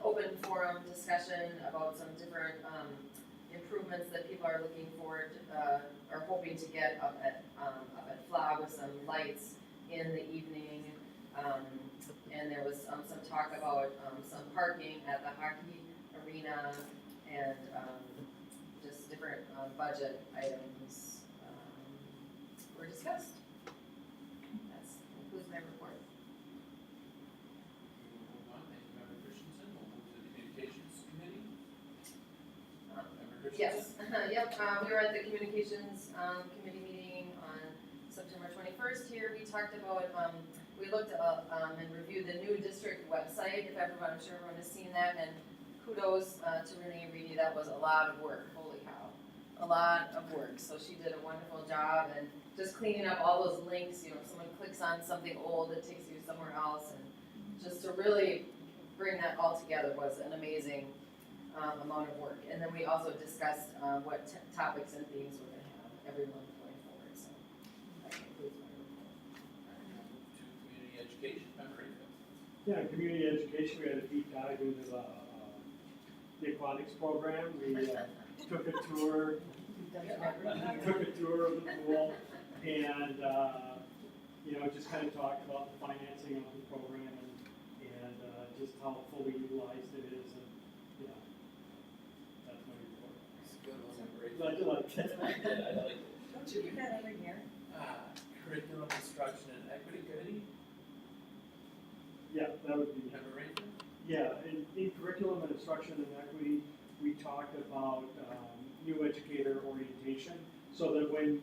open forum discussion about some different improvements that people are looking forward, are hoping to get up at FLA with some lights in the evening. And there was some talk about some parking at the hockey arena and just different budget items were discussed. That concludes my report. We will move on. Thank you, Member Christensen. We'll move to the Communications Committee. Member Christensen? Yes, yep, we were at the Communications Committee meeting on September 21st here. We talked about, we looked up and reviewed the new district website, if everyone, I'm sure everyone has seen that, and kudos to Renee Reedy, that was a lot of work, holy cow. A lot of work, so she did a wonderful job, and just cleaning up all those links, you know, if someone clicks on something old, it takes you somewhere else, and just to really bring that all together was an amazing amount of work. And then we also discussed what topics and themes we're gonna have every month going forward, so that concludes my report. To community education, member Rayfield. Yeah, in community education, we had a deep dive into the aquatics program. We took a tour of the pool and, you know, just kind of talked about the financing of the program and just how fully utilized it is, and, you know, that's my report. It's a good one, member Rayfield. Glad you liked it. I did, I liked it. Don't you do that every year? Curriculum instruction and equity committee, Yeah, that would be. member Rayfield. Yeah, in curriculum and instruction and equity, we talked about new educator orientation, so that when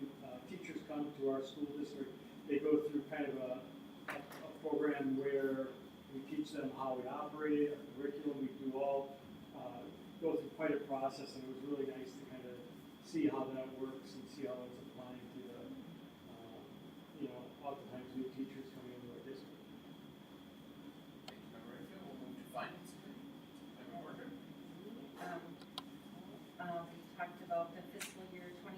teachers come to our school district, they go through kind of a program where we teach them how we operate, our curriculum, we do all, go through quite a process, and it was really nice to kind of see how that works and see how it's applying to the, you know, oftentimes new teachers coming into our district. Thank you, member Rayfield. We'll move to finance committee, member Worker. We talked about the fiscal year 23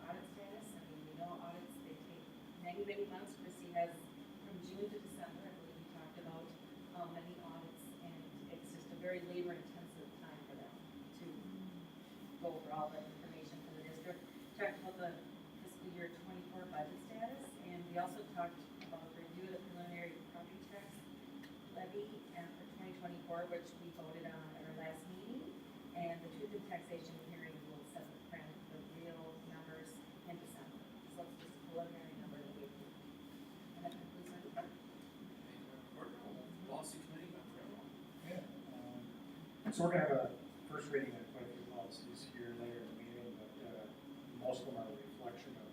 audit status. I mean, we know audits, they take many, many months. Chrissy has from June to December, I believe we talked about many audits, and it's just a very labor-intensive time for them to go over all the information for the district. Talked about the fiscal year 24 budget status, and we also talked about review of the preliminary property tax levy and for 2024, which we voted on at our last meeting. And the truth in taxation hearing will set the real numbers in December. So it's just a preliminary number that we approved. And that concludes my report. Thank you, member Worker. We'll move to policy committee, member Rimmer. Yeah, so we're gonna have a first reading on quite a few policies here later in the meeting, but most of them are a reflection of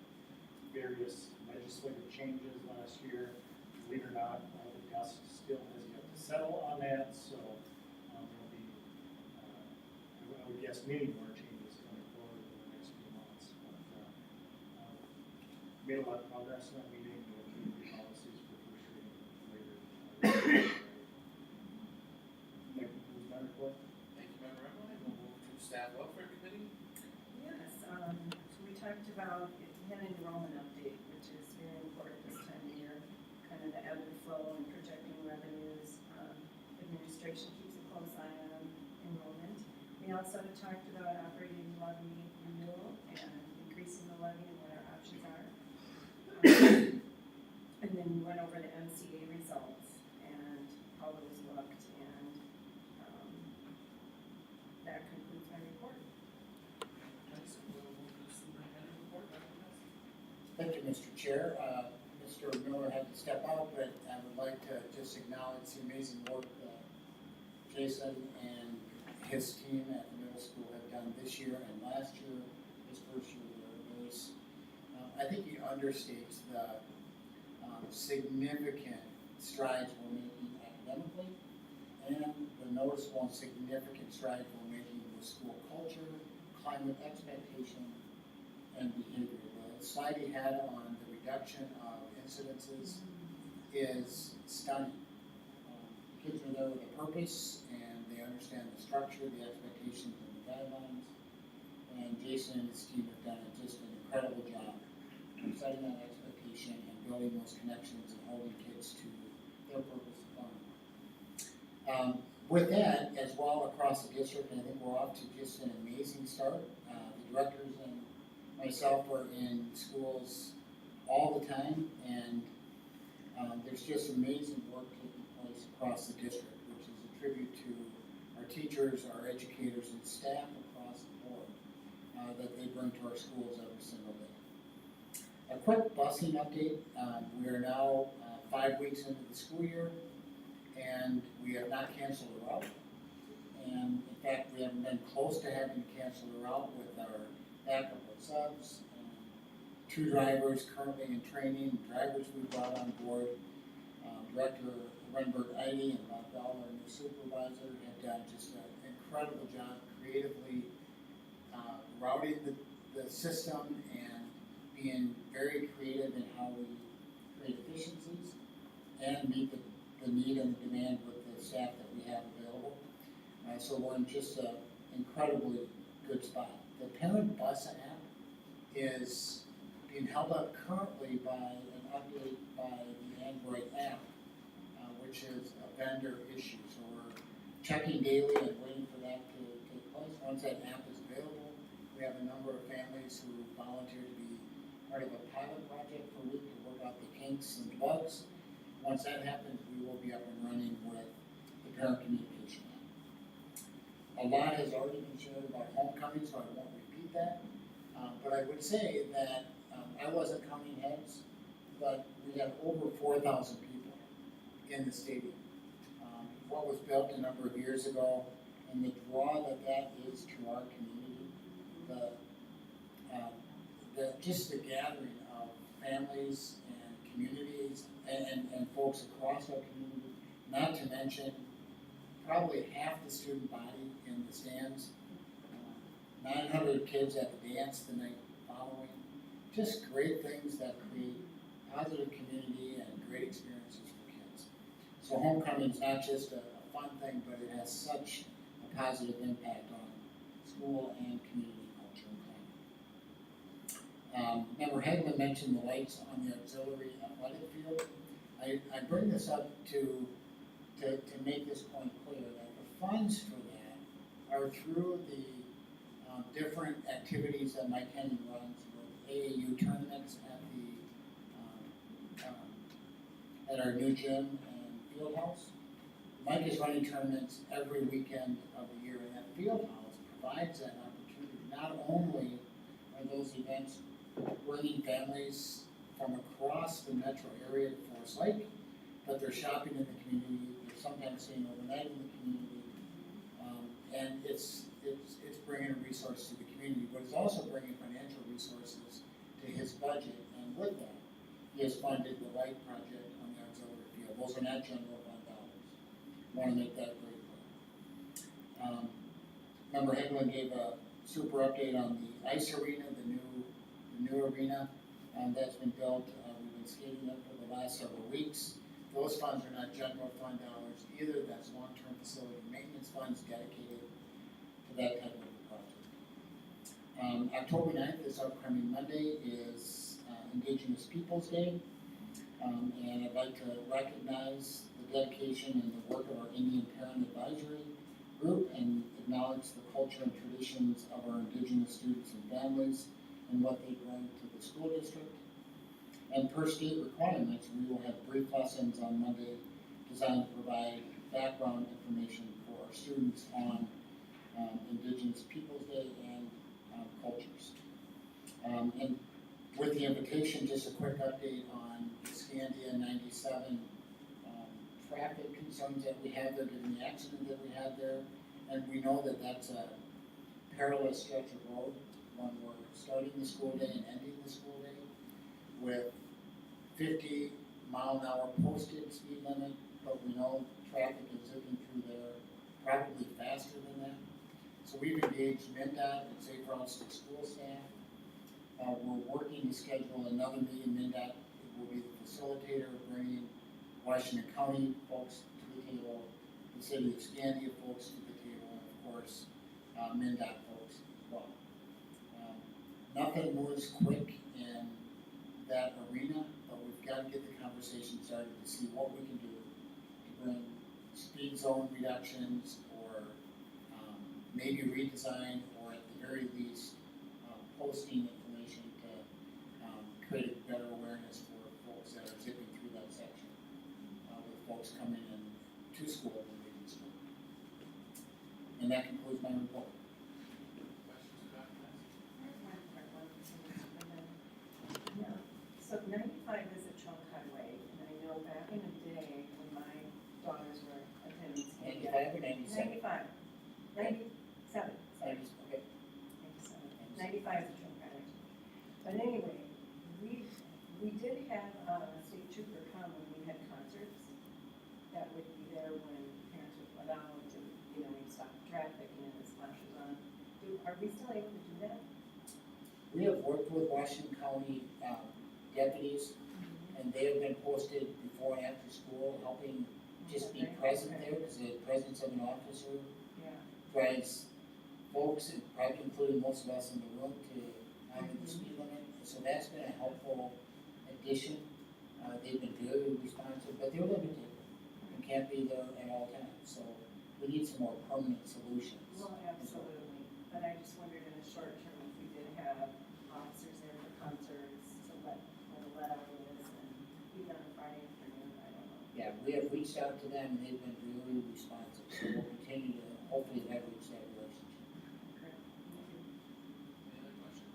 various legislative changes last year. Believe it or not, all the dust still has yet to settle on that, so there'll be, I would guess, many more changes coming forward in the next few months. But made a lot of progress in that meeting, we'll keep the policies for first reading later. That concludes my report. Thank you, member Emily. We'll move to staff welfare committee. Yes, so we talked about, we had an enrollment update, which is very important this time of year, kind of the ebb and flow and projecting revenues. Administration keeps a close eye on enrollment. We also talked about operating levy renewal and increasing the levy and what our options are. And then we went over the MCA results and how those looked, and that concludes my report. Okay, so we'll move to the superintendent report, Dr. Massey. Thank you, Mr. Chair. Mr. Miller had to step out, but I would like to just acknowledge the amazing work that Jason and his team at the middle school have done this year and last year, his first year there. I think he understates the significant strides we're making academically and the noticeable and significant strides we're making with school culture, climate expectation, and behavior. The slide he had on the reduction of incidences is stunning. Kids are there with a purpose, and they understand the structure, the expectations, and the guidelines. And Jason and his team have done just an incredible job of setting that expectation and building those connections and holding kids to their purpose of learning. With that, as well across the district, I think we're off to just an amazing start. The directors and myself are in schools all the time, and there's just amazing work taking place across the district, which is a tribute to our teachers, our educators, and staff across the board that they bring to our schools every single day. A quick busing update. We are now 5 weeks into the school year, and we have not canceled a route. And in fact, we haven't been close to having to cancel a route with our backup of subs and 2 drivers currently in training, drivers we brought on board. Director Renberg Eide and Bob Bell, our new supervisor, have done just an incredible job creatively routing the system and being being very creative in how we create efficiencies and meet the need and the demand with the staff that we have available. So we're in just an incredibly good spot. The Parent Bus app is being held up currently by an update by the Android app, which is a vendor issue. So we're checking daily and waiting for that to take place. Once that app is available, we have a number of families who volunteer to be part of a pilot project for a week to work out the kinks and bugs. Once that happens, we will be up and running with the parent communication app. A lot has already been shared about homecoming, so I won't repeat that. But I would say that I wasn't counting heads, but we have over 4,000 people in the stadium. What was built a number of years ago, and the draw that is to our community, just the gathering of families and communities and folks across our community, not to mention probably half the student body in the stands, 900 kids at the dance the night following, just great things that create positive community and great experiences for kids. So homecoming is not just a fun thing, but it has such a positive impact on school and community culture and climate. Member Hegland mentioned the lights on the auxiliary athletic field. I bring this up to make this point clear that the funds for that are through the different activities that Mike Henning runs with AAU tournaments at our new gym and field house. Mike is running tournaments every weekend of the year, and that field house provides that opportunity. Not only are those events bringing families from across the metro area to Forest Lake, but they're shopping in the community, they're sometimes staying overnight in the community, and it's bringing a resource to the community, but it's also bringing financial resources to his budget, and with that, he has funded the light project on the auxiliary field. Those are not general fund dollars. I want to make that very clear. Member Hegland gave a super update on the ice arena, the new arena that's been built. We've been skating it for the last several weeks. Those funds are not general fund dollars either. That's long-term facility maintenance funds dedicated to that type of a project. October 9th, this upcoming Monday, is Indigenous Peoples Day. And I'd like to recognize the dedication and the work of our Indian Parent Advisory Group and acknowledge the culture and traditions of our Indigenous students and families and what they bring to the school district. And per state requirements, we will have brief lessons on Monday designed to provide background information for our students on Indigenous Peoples Day and cultures. And with the invitation, just a quick update on the Scandia 97 traffic concerns that we have there, given the accident that we had there. And we know that that's a perilous stretch of road when we're starting the school day and ending the school day with 50-mile-an-hour posted speed limit, but we know traffic is zipping through there probably faster than that. So we've engaged MnDOT and Safe Routes to School staff. We're working to schedule another meeting. MnDOT will be the facilitator, bringing Washington County folks to the table, the city of Scandia folks to the table, and of course, MnDOT folks as well. Nothing moves quick in that arena, but we've got to get the conversation started to see what we can do to bring speed zone reductions or maybe redesign, or at the very least, posting information to create a better awareness for folks that are zipping through that section, with folks coming in to school and leaving school. And that concludes my report. Yeah, so 95 is a chunk highway, and I know back in the day when my daughters were attending Scandia. 95 or 97? 95. 97. Okay. 97. 95 is a chunk highway. But anyway, we did have a state trooper come when we had concerts that would be there when parents would let out and, we'd stop traffic and the splashes on. Are we still able to do that? We have worked with Washington County deputies, and they have been posted before and after school, helping just be present there, because the presence of an officer drives folks, and probably including most of us in the room, to honor the speed limit. So that's been a helpful addition. They've been very responsive, but they're limited and can't be there at all times. So we need some more permanent solutions. Well, absolutely, but I just wondered in the short term if we did have officers there for concerts to let out is, and even on a Friday afternoon, I don't know. Yeah, we have reached out to them, and they've been really responsive, so we'll continue to hopefully leverage that relationship. Correct. Any other questions?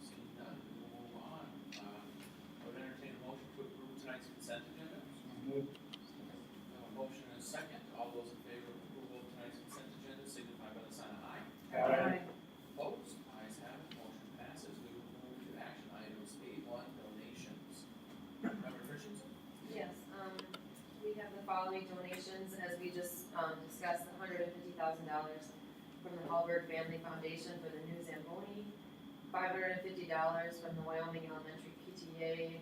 Seeing none, we'll move on. I would entertain a motion to approve tonight's consent agenda. A motion and a second. All those in favor of approval of tonight's consent agenda signify by the sign of aye. Aye. Opposed? Ayes have it. Motion passes. We will move to action items 8.1 donations. Member Christensen? Yes, we have the following donations, as we just, discussed, $150,000 from the Hallberg Family Foundation for the new Zamboni, $550 from the Wyoming Elementary PTA,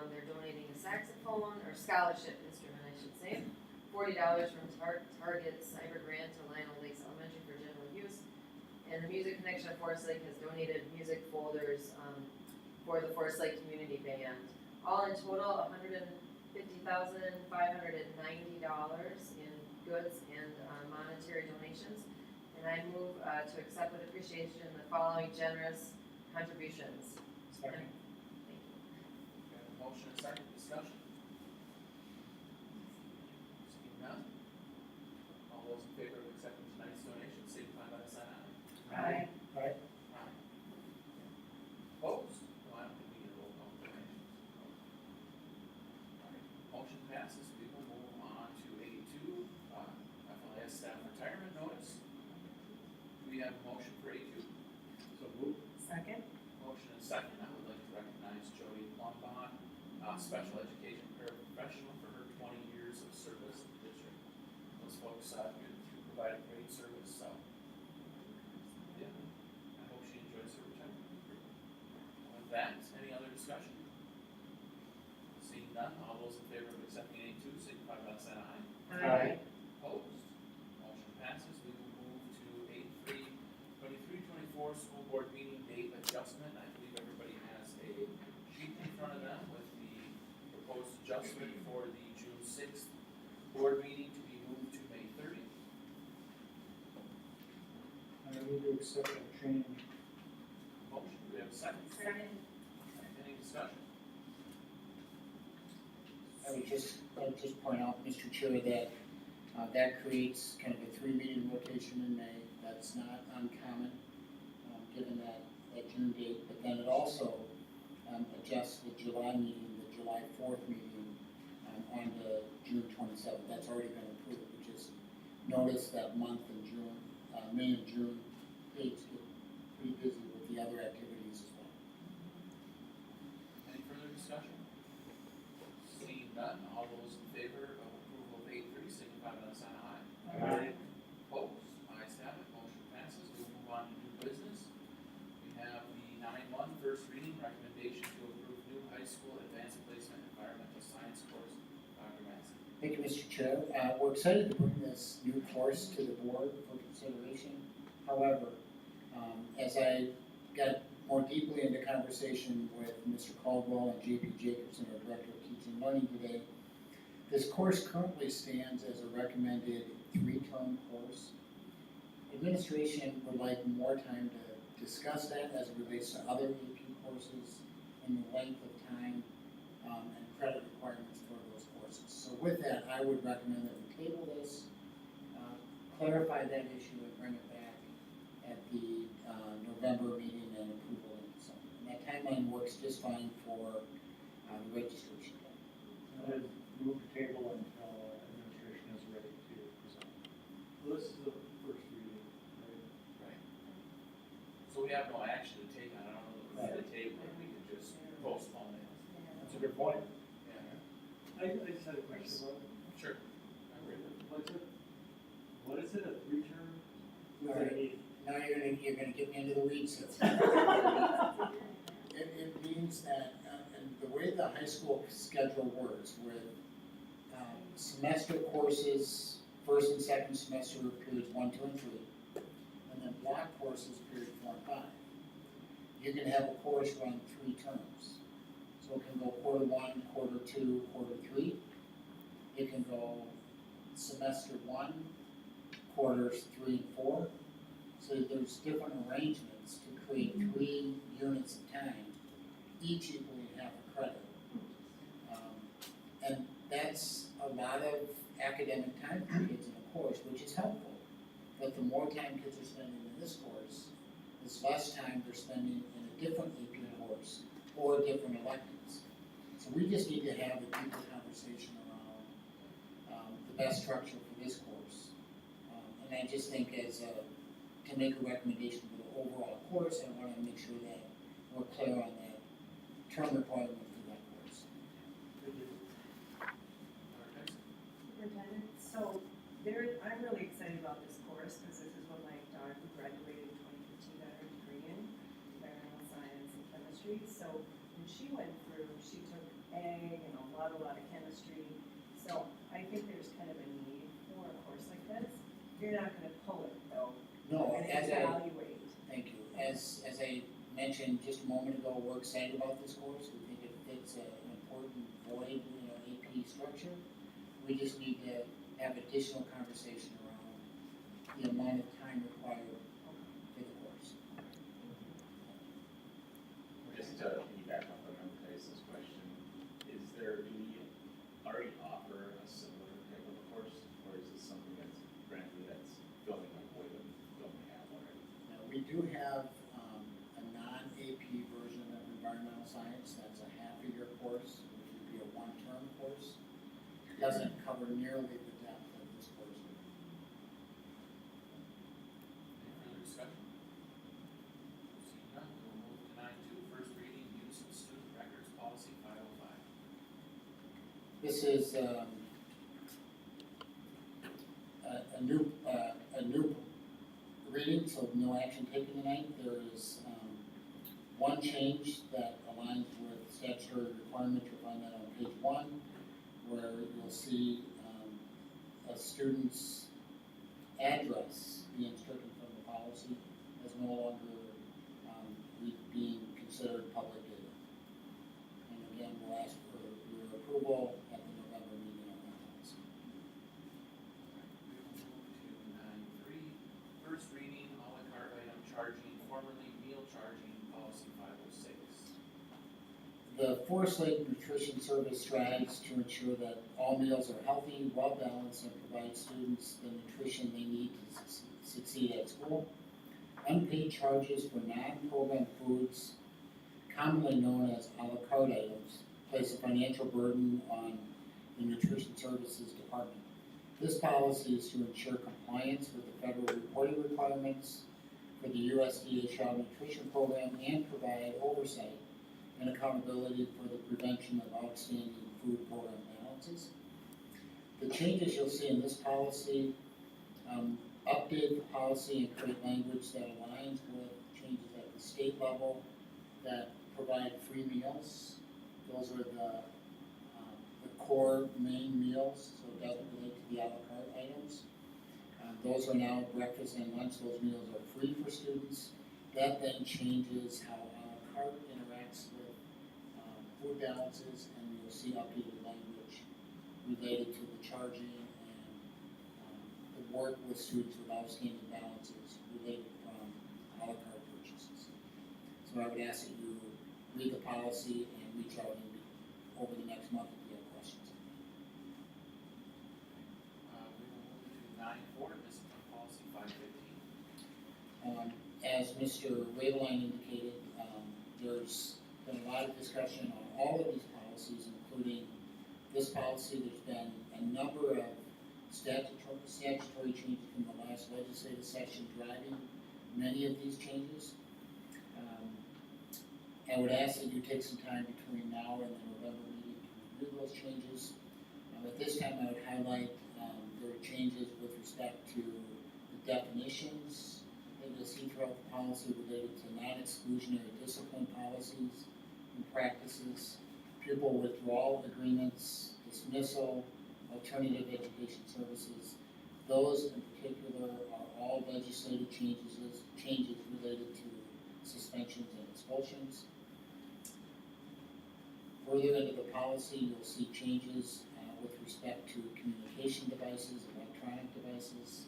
they're donating a saxophone, or scholarship instrument, I should say, $40 from Target Cyber Grant to Lionel Lakes Elementary for general use, and the Music Connection of Forest Lake has donated music folders, for the Forest Lake Community Band. All in total, $150,590 in goods and monetary donations. And I move to accept with appreciation the following generous contributions. Second. We have a motion and a second. Discussion? Seeing none. All those in favor of accepting tonight's donation signify by the sign of aye. Aye. Opposed? No, I don't think we need a roll call for donations. Alright, motion passes. We will move on to A2, FLS staff retirement notice. Do we have a motion for A2? So move. Second? Motion and second. I would like to recognize Jody Plumbon, special education paraprofessional for her 20 years of service in the district. Those folks provide a great service, so. Yeah, I hope she enjoys her retirement. With that, any other discussion? Seeing none, all those in favor of accepting A2 signify by the sign of aye. Aye. Opposed? Motion passes. We will move to A3, 23-24 school board meeting date adjustment. I believe everybody has a sheet in front of them with the proposed adjustment for the June 6th board meeting to be moved to May 30th. I move to accept that change. Motion, do we have a second? Second. Any discussion? I would just point out, Mr. Chair, that that creates kind of a 3-meeting rotation in May. That's not uncommon, given that June date. But then it also adjusts the July meeting, the July 4th meeting, on the June 27th. That's already been approved. We just noticed that month in June, May and June dates get pretty busy with the other activities as well. Any further discussion? Seeing none, all those in favor of approval of A3 signify by the sign of aye. Aye. Opposed? Ayes have it. Motion passes. We will move on to new business. We have the 9.1 first reading recommendation to approve new high school advanced placement environmental science course. Dr. Massey. Thank you, Mr. Chair. We're excited to bring this new course to the board for consideration. However, as I got more deeply into conversation with Mr. Caldwell and J.P. Jacobson, our Director of Teaching and Learning today, this course currently stands as a recommended 3-term course. Administration would like more time to discuss that as it relates to other AP courses and the length of time and credit requirements for those courses. So with that, I would recommend that we table this, clarify that issue, and bring it back at the November meeting and approval in December. And that timeline works just fine for the registration day. I would move to table until administration is ready to present. Well, this is the first reading, right? Right. So we have no action to take on it. I don't know if we need to table it. We can just postpone it. That's a good point. Yeah. I just had a question about it. Sure. What is it, a 3-term? All right. Now you're gonna get me into the weeds here. It means that the high school schedule works with semester courses, first and second semester periods 1, 2, and 3, and then block courses period 4 and 5. You can have a course run 3 terms. So it can go quarter 1, quarter 2, quarter 3. It can go semester 1, quarters 3 and 4. So there's different arrangements to create 3 units of time, each equaling half a credit. And that's a lot of academic time for kids in a course, which is helpful. But the more time kids are spending in this course, the less time they're spending in a different AP course or different electives. So we just need to have a deeper conversation around the best structure for this course. And I just think to make a recommendation for the overall course, I want to make sure that we're clear on that term requirement for that course. Superintendent, so I'm really excited about this course because this is what my daughter who graduated in 2015 got her degree in, environmental science and chemistry. So when she went through, she took ag and a lot of chemistry. So I think there's kind of a need for a course like this. You're not going to pull it though. No, You're going to evaluate. thank you. As I mentioned just a moment ago, we're excited about this course. We think it fits an important void in our AP structure. We just need to have additional conversation around the amount of time required for the course. Just to piggyback off of Tyson's question, do we already offer a similar type of a course, or is this something that's brand new that's filling a void that we don't have already? Now, we do have a non-AP version of environmental science. That's a half-a-year course, which would be a one-term course. It doesn't cover nearly the depth of this course. Any further discussion? Seeing none, we'll move to 9.2, first reading, use of student records policy 505. This is a new reading, so no action taken tonight. There is one change that aligns with statutory requirement. You'll find that on page 1, where you'll see a student's address being stricken from the policy as no longer being considered public data. And again, we'll ask for your approval at the November meeting on that policy. We will move to 9.3, first reading, a la carte item charging, formerly meal charging, policy 506. The Forest Lake Nutrition Service strives to ensure that all meals are healthy, well-balanced, and provide students the nutrition they need to succeed at school. Unpaid charges for non-program foods, commonly known as a la carte items, place a financial burden on the Nutrition Services Department. This policy is to ensure compliance with the federal reporting requirements for the USDA Child Nutrition Program and provide oversight and accountability for the prevention of outstanding food program balances. The changes you'll see in this policy update the policy and create language that aligns with changes at the state level that provide free meals. Those are the core main meals, so it doesn't relate to the a la carte items. Those are now breakfast and lunch. Those meals are free for students. That then changes how a la carte interacts with food balances, and you'll see updated language related to the charging and the work with students with outstanding balances related from a la carte purchases. So I would ask that you read the policy and reach out over the next month if you have questions. We will move to 9.4, discipline policy 515. As Mr. Raveline indicated, there's been a lot of discussion on all of these policies, including this policy. There's been a number of statutory changes from the last legislative session driving many of these changes. I would ask that you take some time between now and the November meeting to review those changes. At this time, I would highlight there are changes with respect to the definitions that you'll see throughout the policy related to non-exclusionary discipline policies and practices. pupil withdrawal agreements, dismissal, alternative education services. Those in particular are all legislative changes related to suspensions and expulsions. Further into the policy, you'll see changes with respect to communication devices, electronic devices,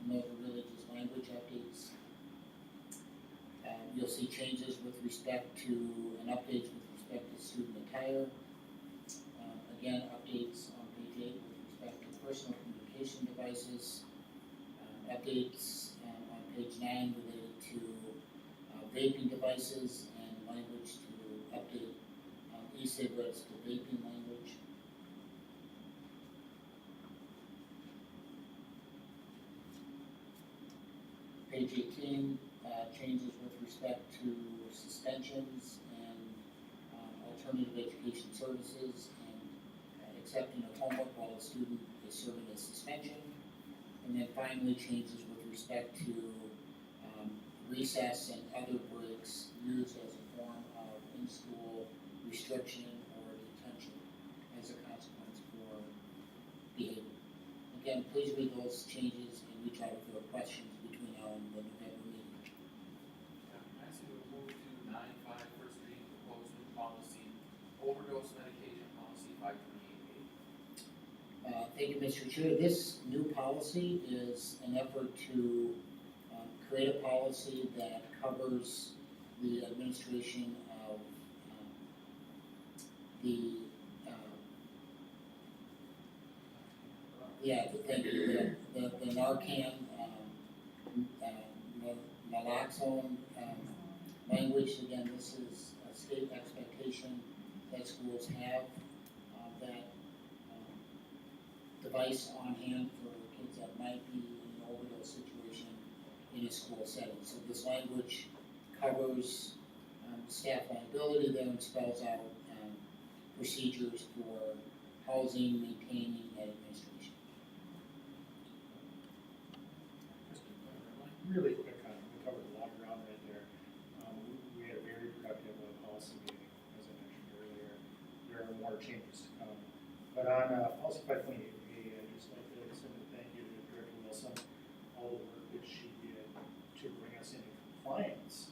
and other religious language updates. You'll see changes with respect to, and updates with respect to student attire. Again, updates on page 8 with respect to personal communication devices. Updates on page 9 related to vaping devices and language to update e-cigarettes to vaping language. Page 18, changes with respect to suspensions and alternative education services and accepting of homework while a student is serving a suspension. And then finally, changes with respect to recess and other breaks used as a form of in-school restriction or detention as a consequence for behavior. Again, please read those changes and reach out if there are questions between now and the November meeting. I ask you to move to 9.5 first reading proposed new policy, overdose medication policy 528A. Thank you, Mr. Chair. This new policy is an effort to create a policy that covers the administration of the Narcan, naloxone language. Again, this is a state expectation that schools have that device on hand for kids that might be in an overdose situation in a school setting. So this language covers staff liability there and spells out procedures for housing, maintaining, and administration. Really quick on, we covered a lot of ground right there. We had a very productive policy meeting, as I mentioned earlier. There are more changes to come. But on policy 528A, I'd just like to extend a thank you to Director Wilson, all the work that she did to bring us into compliance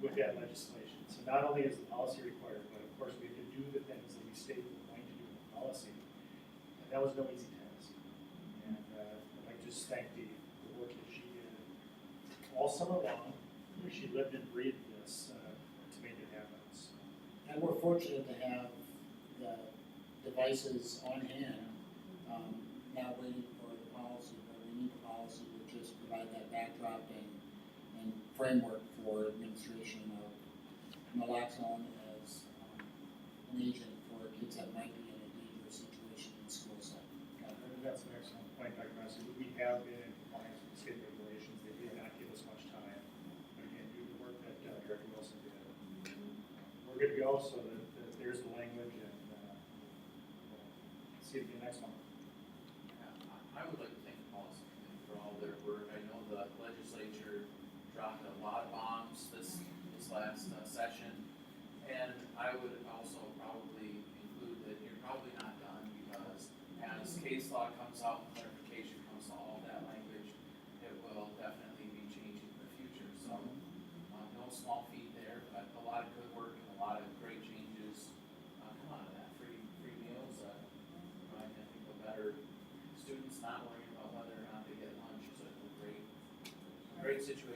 with that legislation. So not only is the policy required, but of course we have to do the things that we state we're going to do in the policy. And that was no easy task. And I'd like to just thank the work that she did all summer long. She lived and breathed this to make it happen. So. And we're fortunate to have the devices on hand, not waiting for the policy, but we need the policy to just provide that backdrop and framework for administration of naloxone as an agent for kids that might be in a dangerous situation in school setting. I think that's an excellent point, Dr. Massey. We have been in compliance with state regulations. They did not give us much time. But again, due to the work that Director Wilson did, we're good to go. So that there's the language, and we'll see you again next month. I would like to thank the policy committee for all their work. I know the legislature dropped a lot of bombs this last session. And I would also probably include that you're probably not done, because as case law comes out and clarification comes to all that language, it will definitely be changing in the future. So no small feat there, but a lot of good work and a lot of great changes come out of that. Free meals, I think the better students not worrying about whether or not they get lunch is a great situation